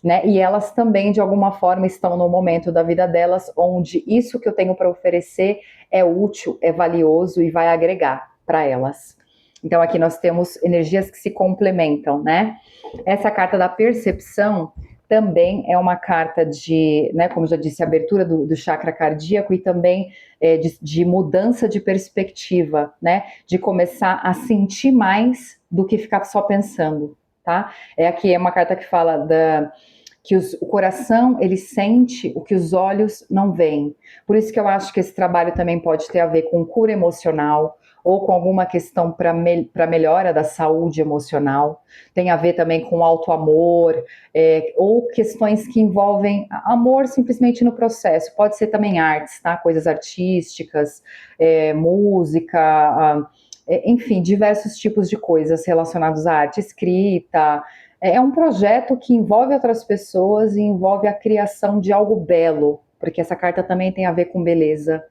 Né? E elas também, de alguma forma, estão no momento da vida delas onde isso que eu tenho para oferecer é útil, é valioso e vai agregar para elas. Então aqui nós temos energias que se complementam, né? Essa carta da percepção também é uma carta de, né, como já disse, abertura do chakra cardíaco e também de mudança de perspectiva, né? De começar a sentir mais do que ficar só pensando, tá? Aqui é uma carta que fala que o coração, ele sente o que os olhos não veem. Por isso que eu acho que esse trabalho também pode ter a ver com cura emocional, ou com alguma questão para melhora da saúde emocional. Tem a ver também com auto-amor, ou questões que envolvem amor simplesmente no processo. Pode ser também artes, tá? Coisas artísticas, música, enfim, diversos tipos de coisas relacionadas à arte, escrita. É um projeto que envolve outras pessoas e envolve a criação de algo belo, porque essa carta também tem a ver com beleza.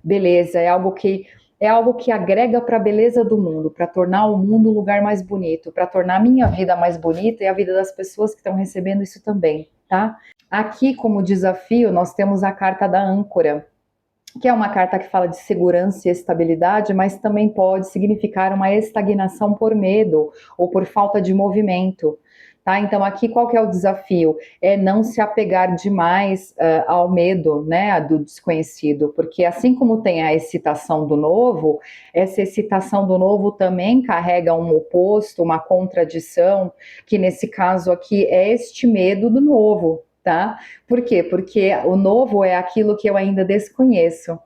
Beleza é algo que agrega para a beleza do mundo, para tornar o mundo um lugar mais bonito, para tornar a minha vida mais bonita e a vida das pessoas que estão recebendo isso também, tá? Aqui, como desafio, nós temos a carta da âncora, que é uma carta que fala de segurança e estabilidade, mas também pode significar uma estagnação por medo ou por falta de movimento. Tá? Então aqui qual que é o desafio? É não se apegar demais ao medo, né, do desconhecido, porque assim como tem a excitação do novo, essa excitação do novo também carrega um oposto, uma contradição, que nesse caso aqui é este medo do novo, tá? Por quê? Porque o novo é aquilo que eu ainda desconheço.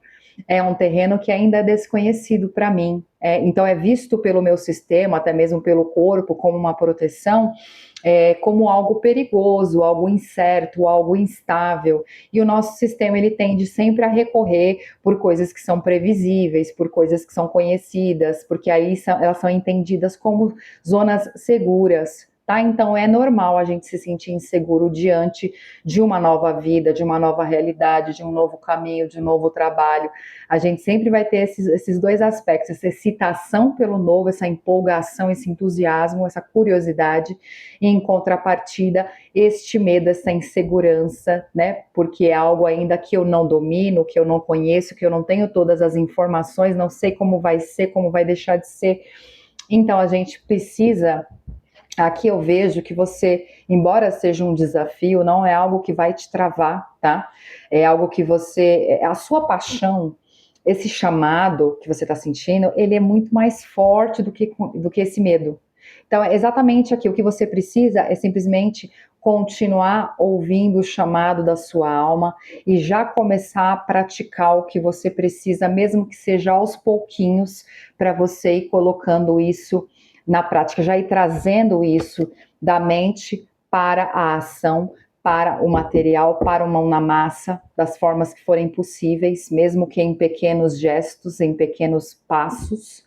É um terreno que ainda é desconhecido para mim. Então é visto pelo meu sistema, até mesmo pelo corpo, como uma proteção, como algo perigoso, algo incerto, algo instável. E o nosso sistema ele tende sempre a recorrer por coisas que são previsíveis, por coisas que são conhecidas, porque aí elas são entendidas como zonas seguras. Tá? Então é normal a gente se sentir inseguro diante de uma nova vida, de uma nova realidade, de um novo caminho, de um novo trabalho. A gente sempre vai ter esses dois aspectos, essa excitação pelo novo, essa empolgação, esse entusiasmo, essa curiosidade, e em contrapartida, este medo, essa insegurança, né? Porque é algo ainda que eu não domino, que eu não conheço, que eu não tenho todas as informações, não sei como vai ser, como vai deixar de ser. Então a gente precisa. Aqui eu vejo que você, embora seja um desafio, não é algo que vai te travar, tá? É algo que a sua paixão, esse chamado que você está sentindo, ele é muito mais forte do que esse medo. Então, é exatamente aqui, o que você precisa é simplesmente continuar ouvindo o chamado da sua alma e já começar a praticar o que você precisa, mesmo que seja aos pouquinhos, para você ir colocando isso na prática, já ir trazendo isso da mente para a ação, para o material, para o mão na massa, das formas que forem possíveis, mesmo que em pequenos gestos, em pequenos passos,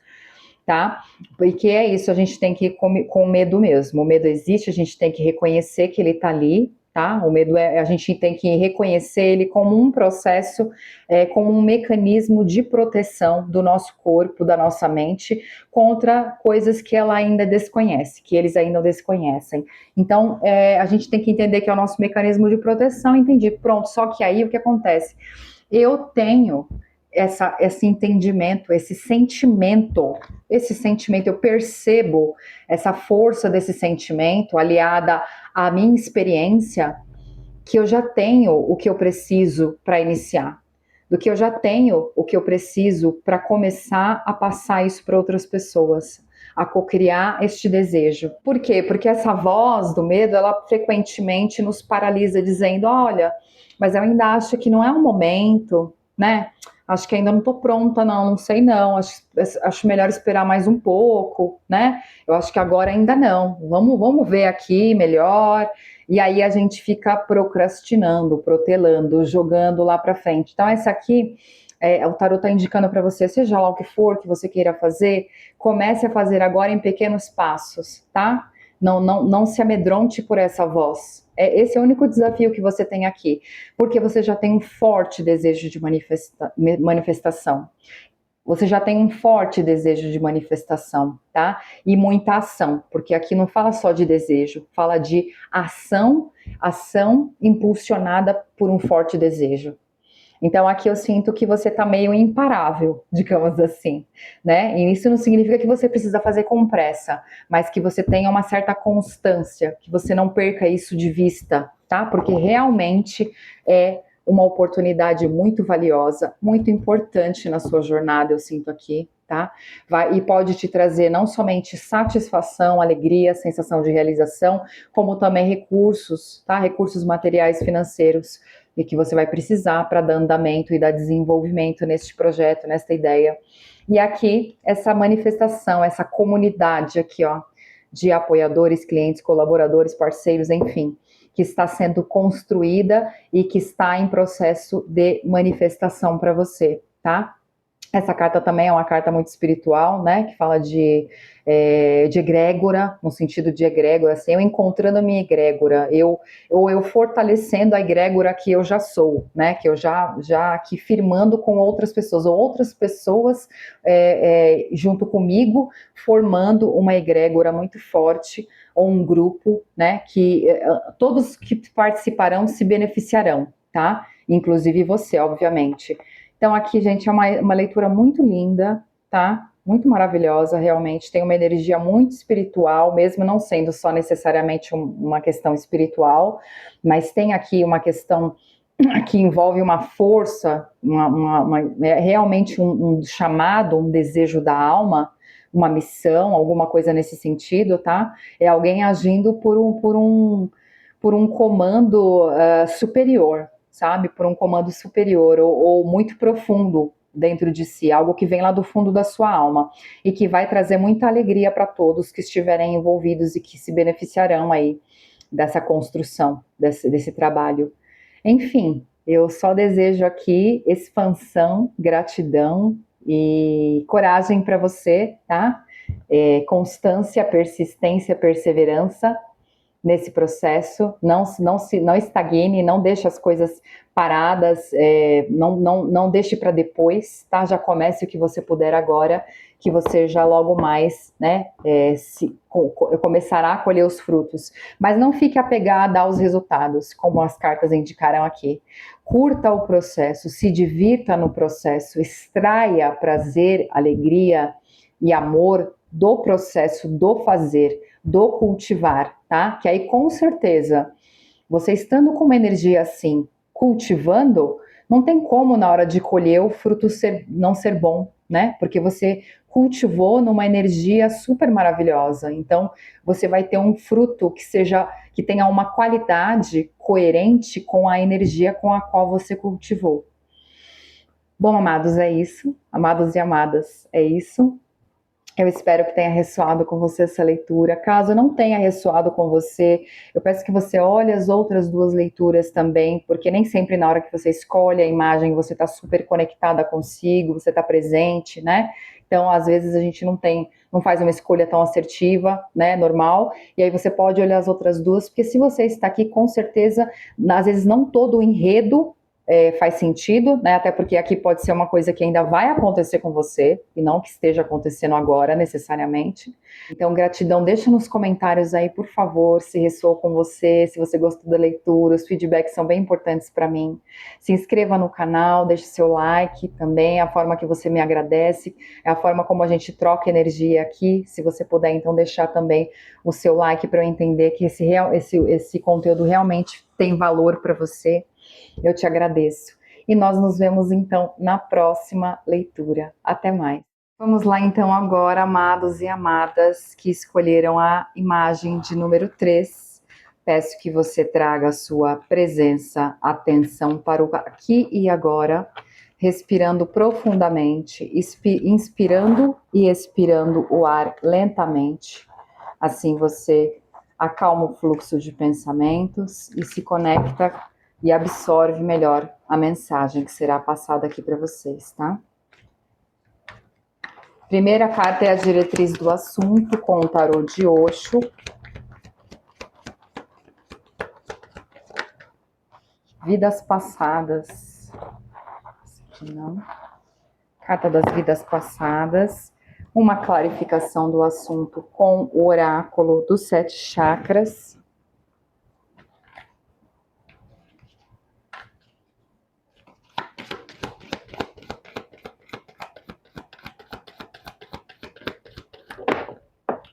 tá? Porque é isso, a gente tem que ir com medo mesmo. O medo existe, a gente tem que reconhecer que ele está ali, tá? O medo a gente tem que reconhecer ele como um processo, como um mecanismo de proteção do nosso corpo, da nossa mente, contra coisas que ela ainda desconhece, que eles ainda desconhecem. Então, a gente tem que entender que é o nosso mecanismo de proteção, entendi, pronto, só que aí o que acontece? Eu tenho esse entendimento, esse sentimento esse sentimento, eu percebo essa força desse sentimento aliada à minha experiência, que eu já tenho o que eu preciso para iniciar, do que eu já tenho o que eu preciso para começar a passar isso para outras pessoas, a cocriar este desejo. Por quê? Porque essa voz do medo, ela frequentemente nos paralisa dizendo, olha, mas eu ainda acho que não é o momento, né? Acho que ainda não estou pronta, não sei não, acho melhor esperar mais um pouco, né? Eu acho que agora ainda não, vamos ver aqui melhor. E aí a gente fica procrastinando, protelando, jogando lá para frente. Então essa aqui, o tarot está indicando para você, seja lá o que for que você queira fazer, comece a fazer agora em pequenos passos, tá? Não se amedronte por essa voz. Esse é o único desafio que você tem aqui, porque você já tem um forte desejo de manifestação. Você já tem um forte desejo de manifestação, tá? E muita ação, porque aqui não fala só de desejo, fala de ação impulsionada por um forte desejo. Então aqui eu sinto que você tá meio imparável, digamos assim, né? E isso não significa que você precisa fazer com pressa, mas que você tenha uma certa constância, que você não perca isso de vista, tá? Porque realmente é uma oportunidade muito valiosa, muito importante na sua jornada, eu sinto aqui, tá? E pode te trazer não somente satisfação, alegria, sensação de realização, como também recursos, tá? Recursos materiais financeiros e que você vai precisar para dar andamento e dar desenvolvimento neste projeto, nesta ideia. E aqui, essa manifestação, essa comunidade aqui, ó, de apoiadores, clientes, colaboradores, parceiros, enfim, que está sendo construída e que está em processo de manifestação para você, tá? Essa carta também é uma carta muito espiritual, né, que fala de egrégora, no sentido de egrégora, assim, eu encontrando a minha egrégora, eu fortalecendo a egrégora que eu já sou, né, que eu já aqui firmando com outras pessoas, ou outras pessoas junto comigo, formando uma egrégora muito forte, ou um grupo, né, que todos que participarão se beneficiarão, tá? Inclusive você, obviamente. Então aqui, gente, é uma leitura muito linda, tá? Muito maravilhosa, realmente. Tem uma energia muito espiritual, mesmo não sendo só necessariamente uma questão espiritual, mas tem aqui uma questão que envolve uma força, realmente um chamado, um desejo da alma, uma missão, alguma coisa nesse sentido, tá? É alguém agindo por um comando superior, sabe? Por um comando superior ou muito profundo dentro de si, algo que vem lá do fundo da sua alma e que vai trazer muita alegria para todos que estiverem envolvidos e que se beneficiarão aí dessa construção, desse trabalho. Enfim, eu só desejo aqui expansão, gratidão e coragem para você, tá? Constância, persistência, perseverança nesse processo, não estagne, não deixe as coisas paradas, não deixe para depois, tá? Já comece o que você puder agora, que você já logo mais, né, começará a colher os frutos. Mas não fique apegada aos resultados, como as cartas indicaram aqui. Curta o processo, se divirta no processo, extraia prazer, alegria e amor do processo, do fazer, do cultivar, tá? Que aí com certeza, você estando com uma energia assim, cultivando, não tem como na hora de colher o fruto não ser bom, né? Porque você cultivou numa energia super maravilhosa. Então, você vai ter um fruto que tenha uma qualidade coerente com a energia com a qual você cultivou. Bom, amados, é isso. Amados e amadas, é isso. Eu espero que tenha ressoado com você essa leitura. Caso não tenha ressoado com você, eu peço que você olhe as outras duas leituras também, porque nem sempre na hora que você escolhe a imagem você está super conectada consigo, você está presente, né? Então, às vezes a gente não faz uma escolha tão assertiva, né, normal, e aí você pode olhar as outras duas, porque se você está aqui, com certeza, às vezes não todo o enredo faz sentido, né? Até porque aqui pode ser uma coisa que ainda vai acontecer com você e não que esteja acontecendo agora necessariamente. Então, gratidão, deixa nos comentários aí, por favor, se ressoou com você, se você gostou da leitura, os feedbacks são bem importantes para mim. Se inscreva no canal, deixe seu like também, é a forma que você me agradece, é a forma como a gente troca energia aqui. Se você puder, então, deixar também o seu like para eu entender que esse conteúdo realmente tem valor para você. Eu te agradeço. E nós nos vemos então na próxima leitura. Até mais. Vamos lá então agora, amados e amadas que escolheram a imagem de número 3. Peço que você traga a sua presença, atenção para o aqui e agora, respirando profundamente, inspirando e expirando o ar lentamente. Assim você acalma o fluxo de pensamentos e se conecta e absorve melhor a mensagem que será passada aqui para vocês, tá? Primeira carta é a diretriz do assunto com o tarô de Osho. Vidas passadas. Aqui não. Carta das vidas passadas. Uma clarificação do assunto com o oráculo dos 7 chakras.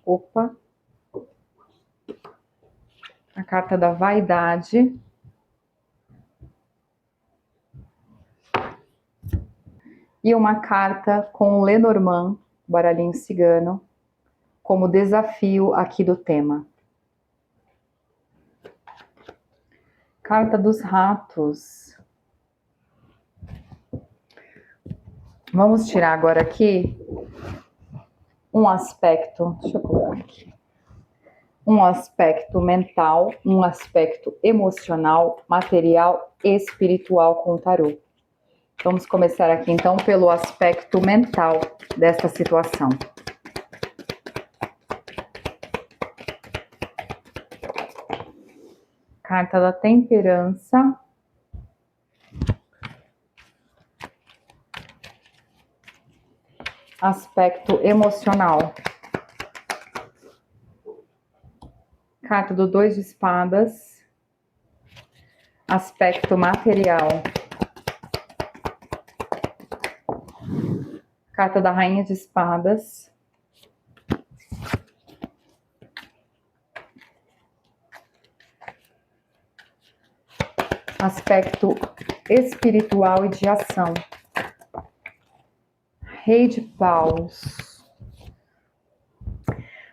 Opa! A carta da vaidade. E uma carta com o Lenormand, baralhinho cigano, como desafio aqui do tema. Carta dos ratos. Vamos tirar agora aqui um aspecto, deixa eu colocar aqui. Um aspecto mental, um aspecto emocional, material e espiritual com o tarô. Vamos começar aqui então pelo aspecto mental desta situação. Carta da temperança. Aspecto emocional. Carta do 2 de espadas. Aspecto material. Carta da rainha de espadas. Aspecto espiritual e de ação. Rei de paus.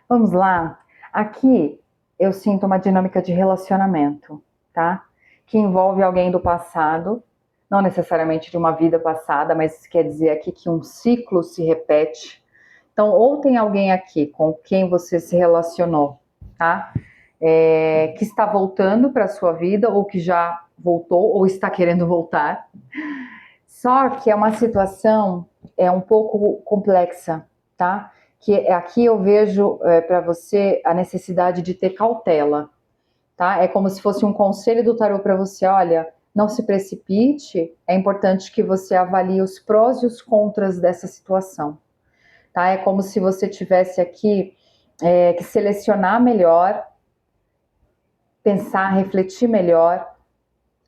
Vamos lá. Aqui eu sinto uma dinâmica de relacionamento, tá? Que envolve alguém do passado, não necessariamente de uma vida passada, mas quer dizer aqui que um ciclo se repete. Então, ou tem alguém aqui com quem você se relacionou, tá? Que está voltando para a sua vida, ou que já voltou, ou está querendo voltar. Só que é uma situação um pouco complexa, tá? Que aqui eu vejo para você a necessidade de ter cautela, tá? É como se fosse um conselho do tarô para você, olha, não se precipite, é importante que você avalie os prós e os contras dessa situação, tá? É como se você tivesse aqui que selecionar melhor, pensar, refletir melhor,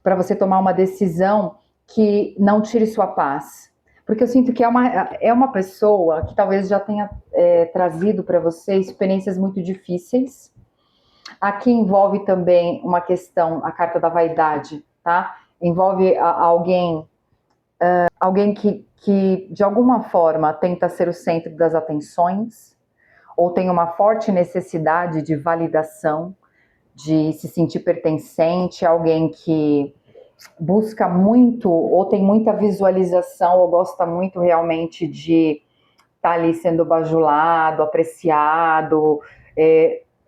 para você tomar uma decisão que não tire sua paz. Porque eu sinto que é uma pessoa que talvez já tenha trazido para você experiências muito difíceis. Aqui envolve também uma questão, a carta da vaidade, tá? Envolve alguém que de alguma forma tenta ser o centro das atenções, ou tem uma forte necessidade de validação, de se sentir pertencente, alguém que busca muito, ou tem muita visualização, ou gosta muito realmente de estar ali sendo bajulado, apreciado,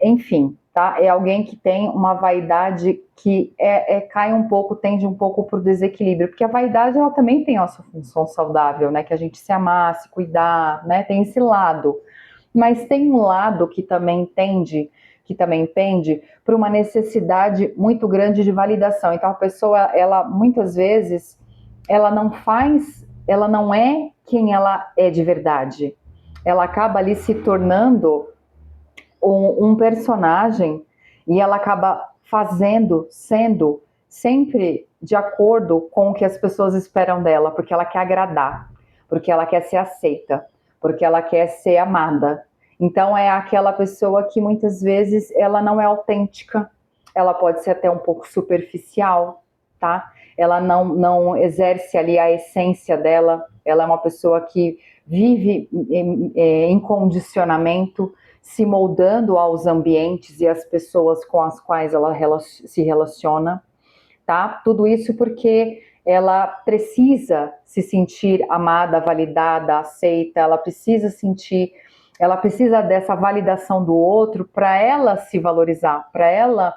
enfim, tá? É alguém que tem uma vaidade que cai um pouco, tende um pouco para o desequilíbrio, porque a vaidade ela também tem a sua função saudável, né? Que a gente se amar, se cuidar, né? Tem esse lado. Mas tem um lado que também tende, que também pende por uma necessidade muito grande de validação. Então a pessoa, ela muitas vezes, ela não é quem ela é de verdade. Ela acaba ali se tornando um personagem e ela acaba sendo sempre de acordo com o que as pessoas esperam dela, porque ela quer agradar, porque ela quer ser aceita, porque ela quer ser amada. Então é aquela pessoa que muitas vezes ela não é autêntica, ela pode ser até um pouco superficial, tá? Ela não exerce ali a essência dela, ela é uma pessoa que vive em condicionamento, se moldando aos ambientes e às pessoas com as quais ela se relaciona, tá? Tudo isso porque ela precisa se sentir amada, validada, aceita, ela precisa dessa validação do outro para ela se valorizar, para ela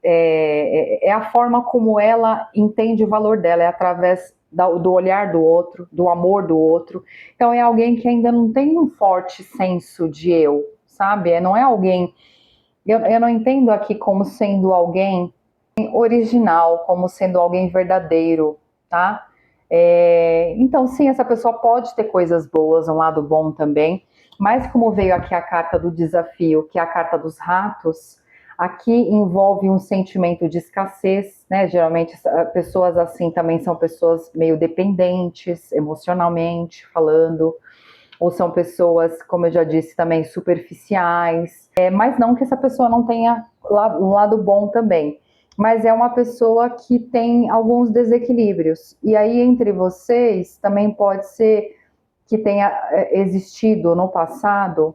é a forma como ela entende o valor dela, é através do olhar do outro, do amor do outro. Então é alguém que ainda não tem um forte senso de eu, sabe? Não é alguém. Eu não entendo aqui como sendo alguém original, como sendo alguém verdadeiro, tá? Então, sim, essa pessoa pode ter coisas boas, um lado bom também, mas como veio aqui a carta do desafio, que é a carta dos ratos, aqui envolve um sentimento de escassez, né? Geralmente pessoas assim também são pessoas meio dependentes, emocionalmente falando, ou são pessoas, como eu já disse, também superficiais, mas não que essa pessoa não tenha um lado bom também, mas é uma pessoa que tem alguns desequilíbrios, e aí entre vocês também pode ser que tenha existido no passado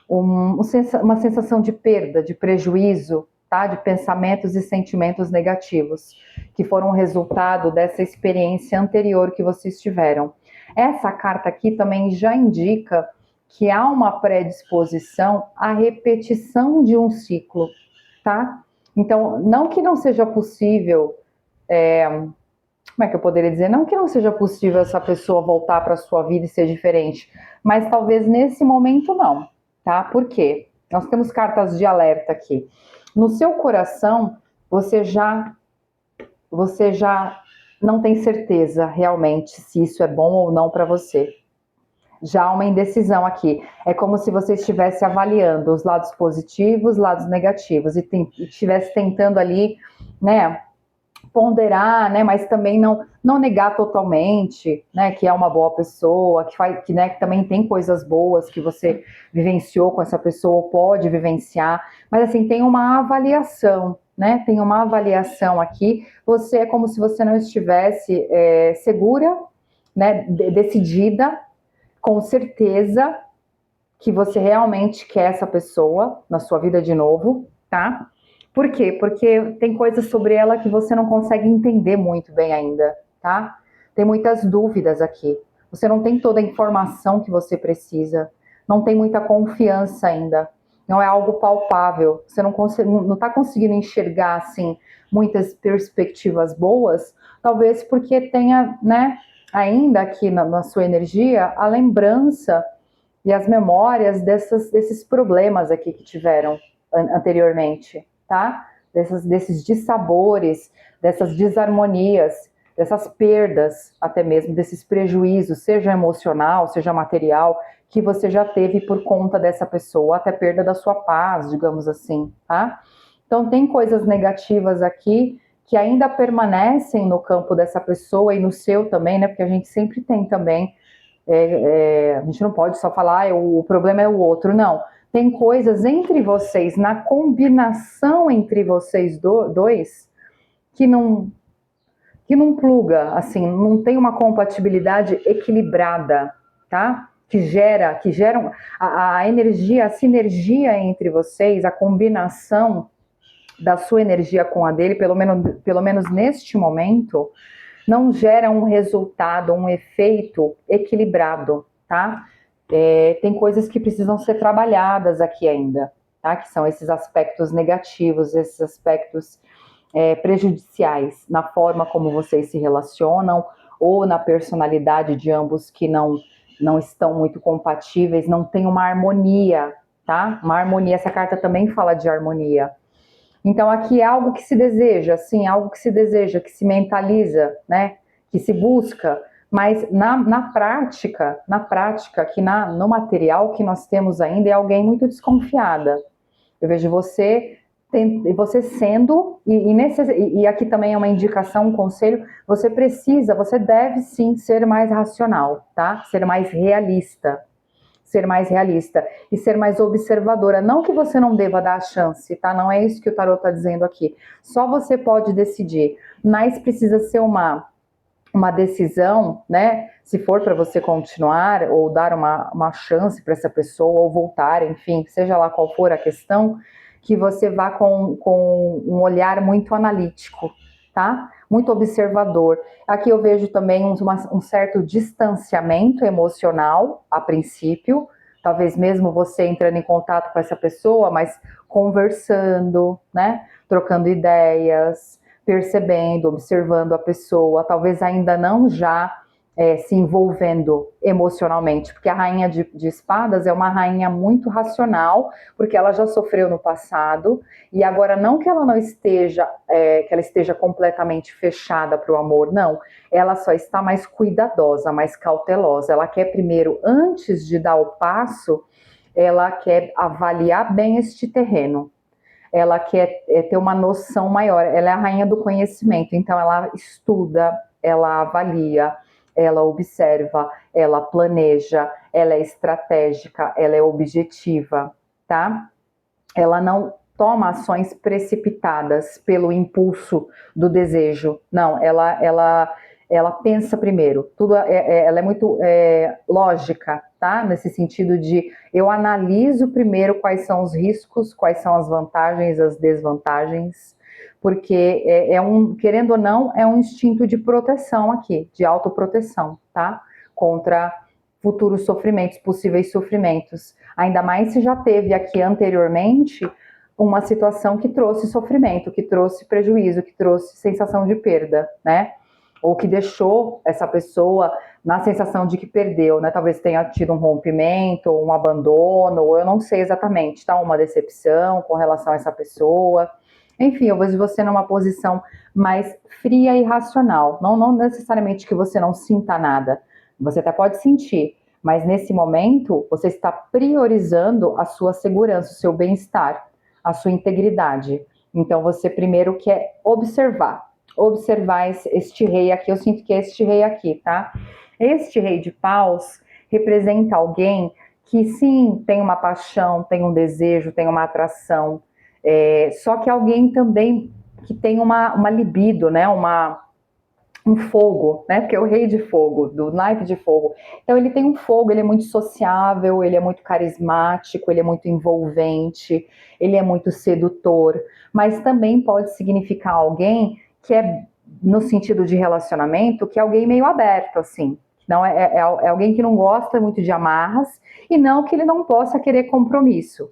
uma sensação de perda, de prejuízo, tá? De pensamentos e sentimentos negativos, que foram resultado dessa experiência anterior que vocês tiveram. Essa carta aqui também já indica que há uma predisposição à repetição de um ciclo, tá? Então, não que não seja possível, como é que eu poderia dizer? Não que não seja possível essa pessoa voltar para a sua vida e ser diferente, mas talvez nesse momento não, tá? Por quê? Nós temos cartas de alerta aqui. No seu coração, você já não tem certeza realmente se isso é bom ou não para você. Já há uma indecisão aqui. É como se você estivesse avaliando os lados positivos, lados negativos, e estivesse tentando ali, né, ponderar, né, mas também não negar totalmente, né, que é uma boa pessoa, né, que também tem coisas boas que você vivenciou com essa pessoa ou pode vivenciar, mas assim, tem uma avaliação, né, tem uma avaliação aqui, é como se você não estivesse segura, né, decidida, com certeza que você realmente quer essa pessoa na sua vida de novo, tá? Por quê? Porque tem coisas sobre ela que você não consegue entender muito bem ainda, tá? Tem muitas dúvidas aqui. Você não tem toda a informação que você precisa, não tem muita confiança ainda, não é algo palpável, você não está conseguindo enxergar, assim, muitas perspectivas boas, talvez porque tenha, né, ainda aqui na sua energia, a lembrança e as memórias desses problemas aqui que tiveram anteriormente, tá? Desses dissabores, dessas desarmonias, dessas perdas, até mesmo desses prejuízos, seja emocional, seja material, que você já teve por conta dessa pessoa, até perda da sua paz, digamos assim, tá? Então tem coisas negativas aqui que ainda permanecem no campo dessa pessoa e no seu também, né? Porque a gente sempre tem também, a gente não pode só falar, o problema é o outro, não. Tem coisas entre vocês, na combinação entre vocês dois, que não pluga, assim, não tem uma compatibilidade equilibrada, tá? Que geram a energia, a sinergia entre vocês, a combinação da sua energia com a dele, pelo menos neste momento, não gera um resultado, um efeito equilibrado, tá? Tem coisas que precisam ser trabalhadas aqui ainda, tá? Que são esses aspectos negativos, esses aspectos prejudiciais na forma como vocês se relacionam ou na personalidade de ambos que não estão muito compatíveis, não tem uma harmonia, tá? Uma harmonia, essa carta também fala de harmonia. Então aqui é algo que se deseja, sim, algo que se deseja, que se mentaliza, né? Que se busca, mas na prática, aqui no material que nós temos ainda é alguém muito desconfiada. Eu vejo você sendo, e aqui também é uma indicação, um conselho, você deve sim ser mais racional, tá? Ser mais realista e ser mais observadora. Não que você não deva dar a chance, tá? Não é isso que o tarot está dizendo aqui. Só você pode decidir, mas precisa ser uma decisão, né? Se for para você continuar ou dar uma chance para essa pessoa ou voltar, enfim, seja lá qual for a questão, que você vá com um olhar muito analítico, tá? Muito observador. Aqui eu vejo também um certo distanciamento emocional, a princípio, talvez mesmo você entrando em contato com essa pessoa, mas conversando, né? Trocando ideias, percebendo, observando a pessoa, talvez ainda não já se envolvendo emocionalmente, porque a rainha de espadas é uma rainha muito racional, porque ela já sofreu no passado, e agora não que ela não esteja, que ela esteja completamente fechada para o amor, não, ela só está mais cuidadosa, mais cautelosa, ela quer primeiro, antes de dar o passo, ela quer avaliar bem este terreno, ela quer ter uma noção maior, ela é a rainha do conhecimento, então ela estuda, ela avalia, ela observa, ela planeja, ela é estratégica, ela é objetiva, tá? Ela não toma ações precipitadas pelo impulso do desejo, não, ela pensa primeiro, ela é muito lógica, tá? Nesse sentido de eu analiso primeiro quais são os riscos, quais são as vantagens, as desvantagens, porque querendo ou não, é um instinto de proteção aqui, de autoproteção, tá? Contra futuros sofrimentos, possíveis sofrimentos. Ainda mais se já teve aqui anteriormente uma situação que trouxe sofrimento, que trouxe prejuízo, que trouxe sensação de perda, né? Ou que deixou essa pessoa na sensação de que perdeu, né? Talvez tenha tido um rompimento, um abandono, ou eu não sei exatamente, tá? Uma decepção com relação a essa pessoa. Enfim, eu vejo você numa posição mais fria e racional. Não necessariamente que você não sinta nada. Você até pode sentir, mas nesse momento você está priorizando a sua segurança, o seu bem-estar, a sua integridade. Então você primeiro quer observar este rei aqui, eu sinto que é este rei aqui, tá? Este rei de paus representa alguém que sim, tem uma paixão, tem um desejo, tem uma atração, só que alguém também que tem uma libido, né? Um fogo, né? Porque é o rei de fogo, do naipe de fogo. Então ele tem um fogo, ele é muito sociável, ele é muito carismático, ele é muito envolvente, ele é muito sedutor, mas também pode significar alguém que é, no sentido de relacionamento, que é alguém meio aberto, assim. Não é alguém que não gosta muito de amarras e não que ele não possa querer compromisso.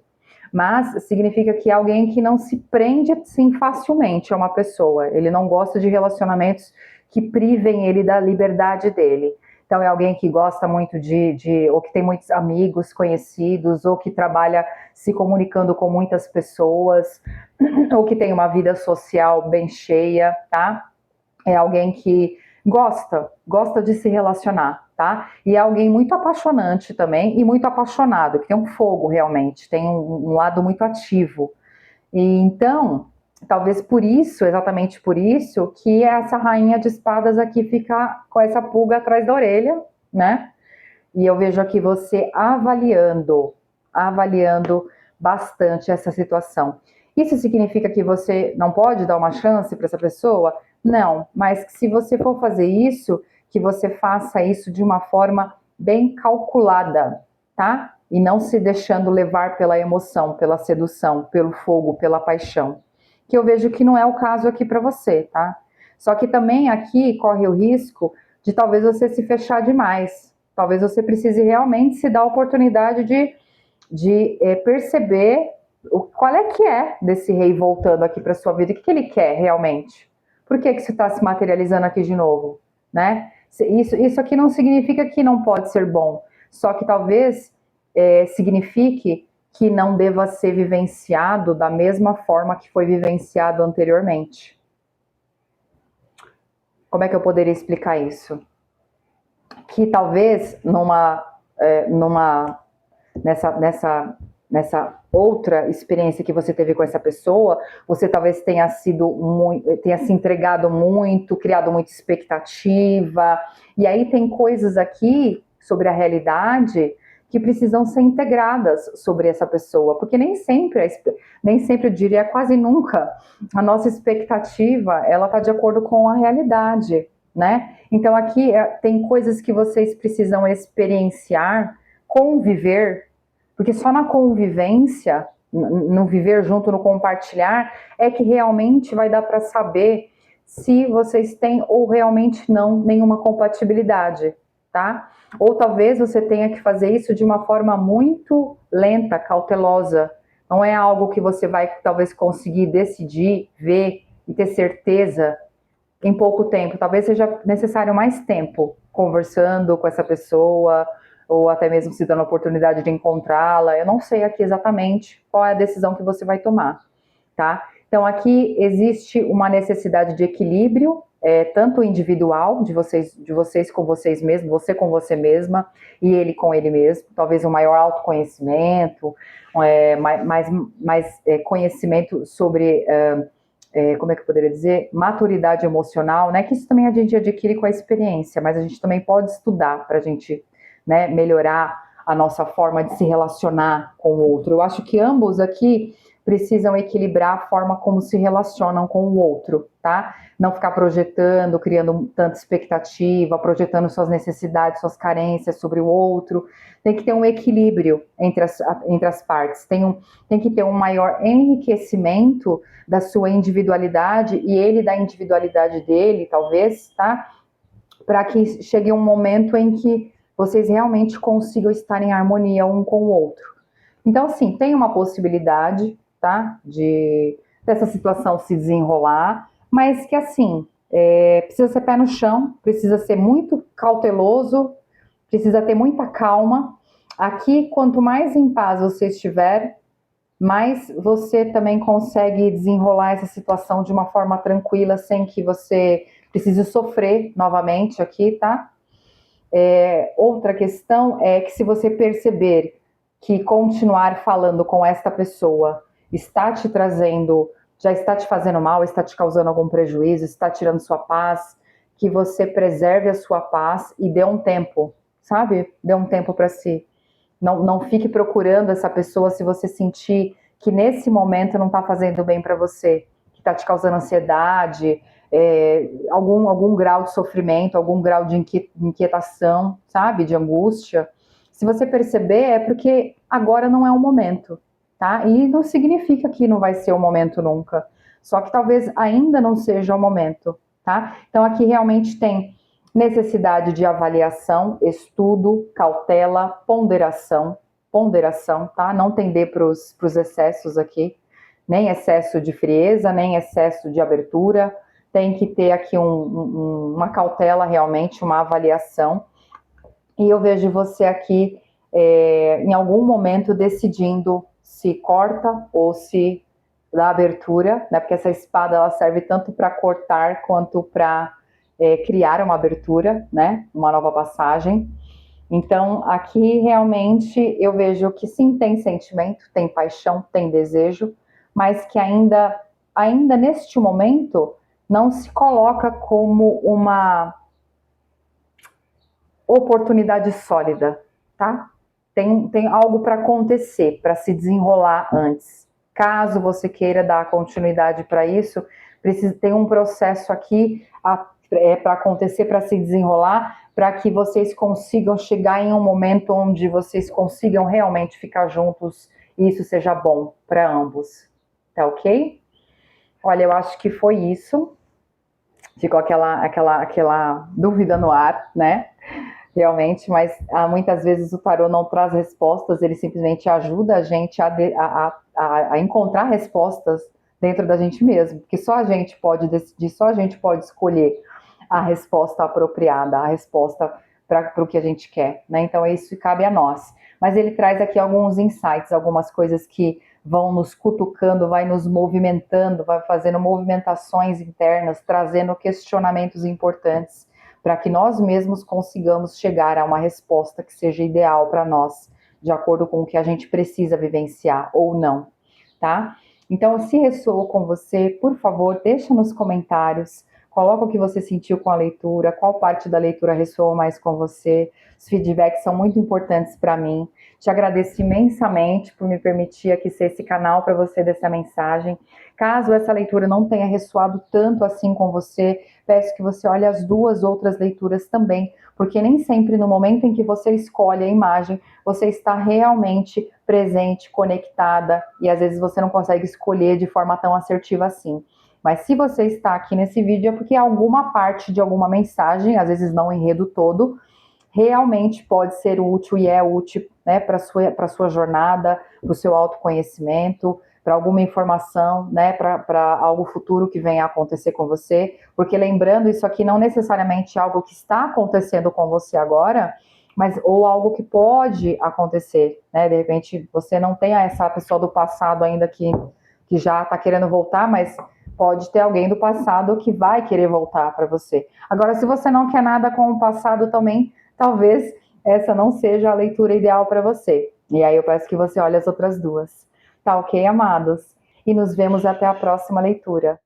Mas significa que é alguém que não se prende assim facilmente a uma pessoa. Ele não gosta de relacionamentos que privem ele da liberdade dele. Então é alguém que gosta muito ou que tem muitos amigos conhecidos, ou que trabalha se comunicando com muitas pessoas, ou que tem uma vida social bem cheia, tá? É alguém que gosta de se relacionar, tá? E é alguém muito apaixonante também, e muito apaixonado, que tem um fogo realmente, tem um lado muito ativo. E então, talvez por isso, exatamente por isso, que essa rainha de espadas aqui fica com essa pulga atrás da orelha, né? E eu vejo aqui você avaliando bastante essa situação. Isso significa que você não pode dar uma chance para essa pessoa? Não, mas que se você for fazer isso, que você faça isso de uma forma bem calculada, tá? E não se deixando levar pela emoção, pela sedução, pelo fogo, pela paixão. Que eu vejo que não é o caso aqui para você, tá? Só que também aqui corre o risco de talvez você se fechar demais. Talvez você precise realmente se dar a oportunidade de perceber qual é que é desse rei voltando aqui para sua vida, o que ele quer realmente. Por que isso está se materializando aqui de novo, né? Isso aqui não significa que não pode ser bom, só que talvez signifique que não deva ser vivenciado da mesma forma que foi vivenciado anteriormente. Como é que eu poderia explicar isso? Que talvez nessa outra experiência que você teve com essa pessoa, você talvez tenha tenha se entregado muito, criado muita expectativa, e aí tem coisas aqui sobre a realidade que precisam ser integradas sobre essa pessoa, porque nem sempre eu diria quase nunca, a nossa expectativa, ela está de acordo com a realidade, né? Então aqui tem coisas que vocês precisam experienciar, conviver, porque só na convivência, no viver junto, no compartilhar, é que realmente vai dar para saber se vocês têm ou realmente não nenhuma compatibilidade, tá? Ou talvez você tenha que fazer isso de uma forma muito lenta, cautelosa. Não é algo que você vai talvez conseguir decidir, ver e ter certeza em pouco tempo. Talvez seja necessário mais tempo conversando com essa pessoa, ou até mesmo se dando a oportunidade de encontrá-la. Eu não sei aqui exatamente qual é a decisão que você vai tomar, tá? Então aqui existe uma necessidade de equilíbrio, tanto individual, de vocês com vocês mesmos, você com você mesma e ele com ele mesmo, talvez um maior autoconhecimento, mais conhecimento sobre, como é que eu poderia dizer, maturidade emocional, né? Que isso também a gente adquire com a experiência, mas a gente também pode estudar para a gente, né, melhorar a nossa forma de se relacionar com o outro. Eu acho que ambos aqui precisam equilibrar a forma como se relacionam com o outro, tá? Não ficar projetando, criando tanta expectativa, projetando suas necessidades, suas carências sobre o outro. Tem que ter um equilíbrio entre as partes. Tem que ter um maior enriquecimento da sua individualidade e ele da individualidade dele, talvez, tá? Para que chegue um momento em que vocês realmente consigam estar em harmonia um com o outro. Então, assim, tem uma possibilidade, tá? Dessa situação se desenrolar, mas que, assim, precisa ser pé no chão, precisa ser muito cauteloso, precisa ter muita calma. Aqui, quanto mais em paz você estiver, mais você também consegue desenrolar essa situação de uma forma tranquila, sem que você precise sofrer novamente aqui, tá? Outra questão é que se você perceber que continuar falando com esta pessoa está te trazendo, já está te fazendo mal, está te causando algum prejuízo, está tirando sua paz, que você preserve a sua paz e dê um tempo, sabe? Dê um tempo para si. Não fique procurando essa pessoa se você sentir que nesse momento não está fazendo bem para você, que está te causando ansiedade, algum grau de sofrimento, algum grau de inquietação, sabe, de angústia. Se você perceber, é porque agora não é o momento, tá? E não significa que não vai ser o momento nunca, só que talvez ainda não seja o momento, tá? Então aqui realmente tem necessidade de avaliação, estudo, cautela, ponderação, tá? Não tender para os excessos aqui, nem excesso de frieza, nem excesso de abertura. Tem que ter aqui uma cautela realmente, uma avaliação. E eu vejo você aqui, em algum momento, decidindo se corta ou se dá abertura, né? Porque essa espada ela serve tanto para cortar quanto para criar uma abertura, né? Uma nova passagem. Então, aqui realmente eu vejo que sim, tem sentimento, tem paixão, tem desejo, mas que ainda neste momento não se coloca como uma oportunidade sólida, tá? Tem algo para acontecer, para se desenrolar antes. Caso você queira dar continuidade para isso, tem um processo aqui para acontecer, para se desenrolar, para que vocês consigam chegar em um momento onde vocês consigam realmente ficar juntos e isso seja bom para ambos. Tá ok? Olha, eu acho que foi isso. Ficou aquela dúvida no ar, né? Realmente, mas muitas vezes o tarô não traz respostas, ele simplesmente ajuda a gente a encontrar respostas dentro da gente mesmo, porque só a gente pode decidir, só a gente pode escolher a resposta apropriada, a resposta para o que a gente quer, né? Então isso cabe a nós. Mas ele traz aqui alguns insights, algumas coisas que vão nos cutucando, vai nos movimentando, vai fazendo movimentações internas, trazendo questionamentos importantes para que nós mesmos consigamos chegar a uma resposta que seja ideal para nós, de acordo com o que a gente precisa vivenciar ou não, tá? Então, se ressoou com você, por favor, deixa nos comentários, coloca o que você sentiu com a leitura, qual parte da leitura ressoou mais com você. Os feedbacks são muito importantes para mim. Te agradeço imensamente por me permitir aqui ser esse canal para você dessa mensagem. Caso essa leitura não tenha ressoado tanto assim com você, peço que você olhe as duas outras leituras também, porque nem sempre no momento em que você escolhe a imagem, você está realmente presente, conectada, e às vezes você não consegue escolher de forma tão assertiva assim. Mas se você está aqui nesse vídeo é porque alguma parte de alguma mensagem, às vezes não o enredo todo, realmente pode ser útil e é útil, né, para a sua jornada, para o seu autoconhecimento, para alguma informação, né, para algo futuro que venha a acontecer com você, porque lembrando, isso aqui não necessariamente é algo que está acontecendo com você agora, mas ou algo que pode acontecer, né, de repente você não tem essa pessoa do passado ainda que já está querendo voltar, mas pode ter alguém do passado que vai querer voltar para você. Agora, se você não quer nada com o passado também, talvez essa não seja a leitura ideal para você. E aí eu peço que você olhe as outras duas. Tá ok, amados? E nos vemos até a próxima leitura.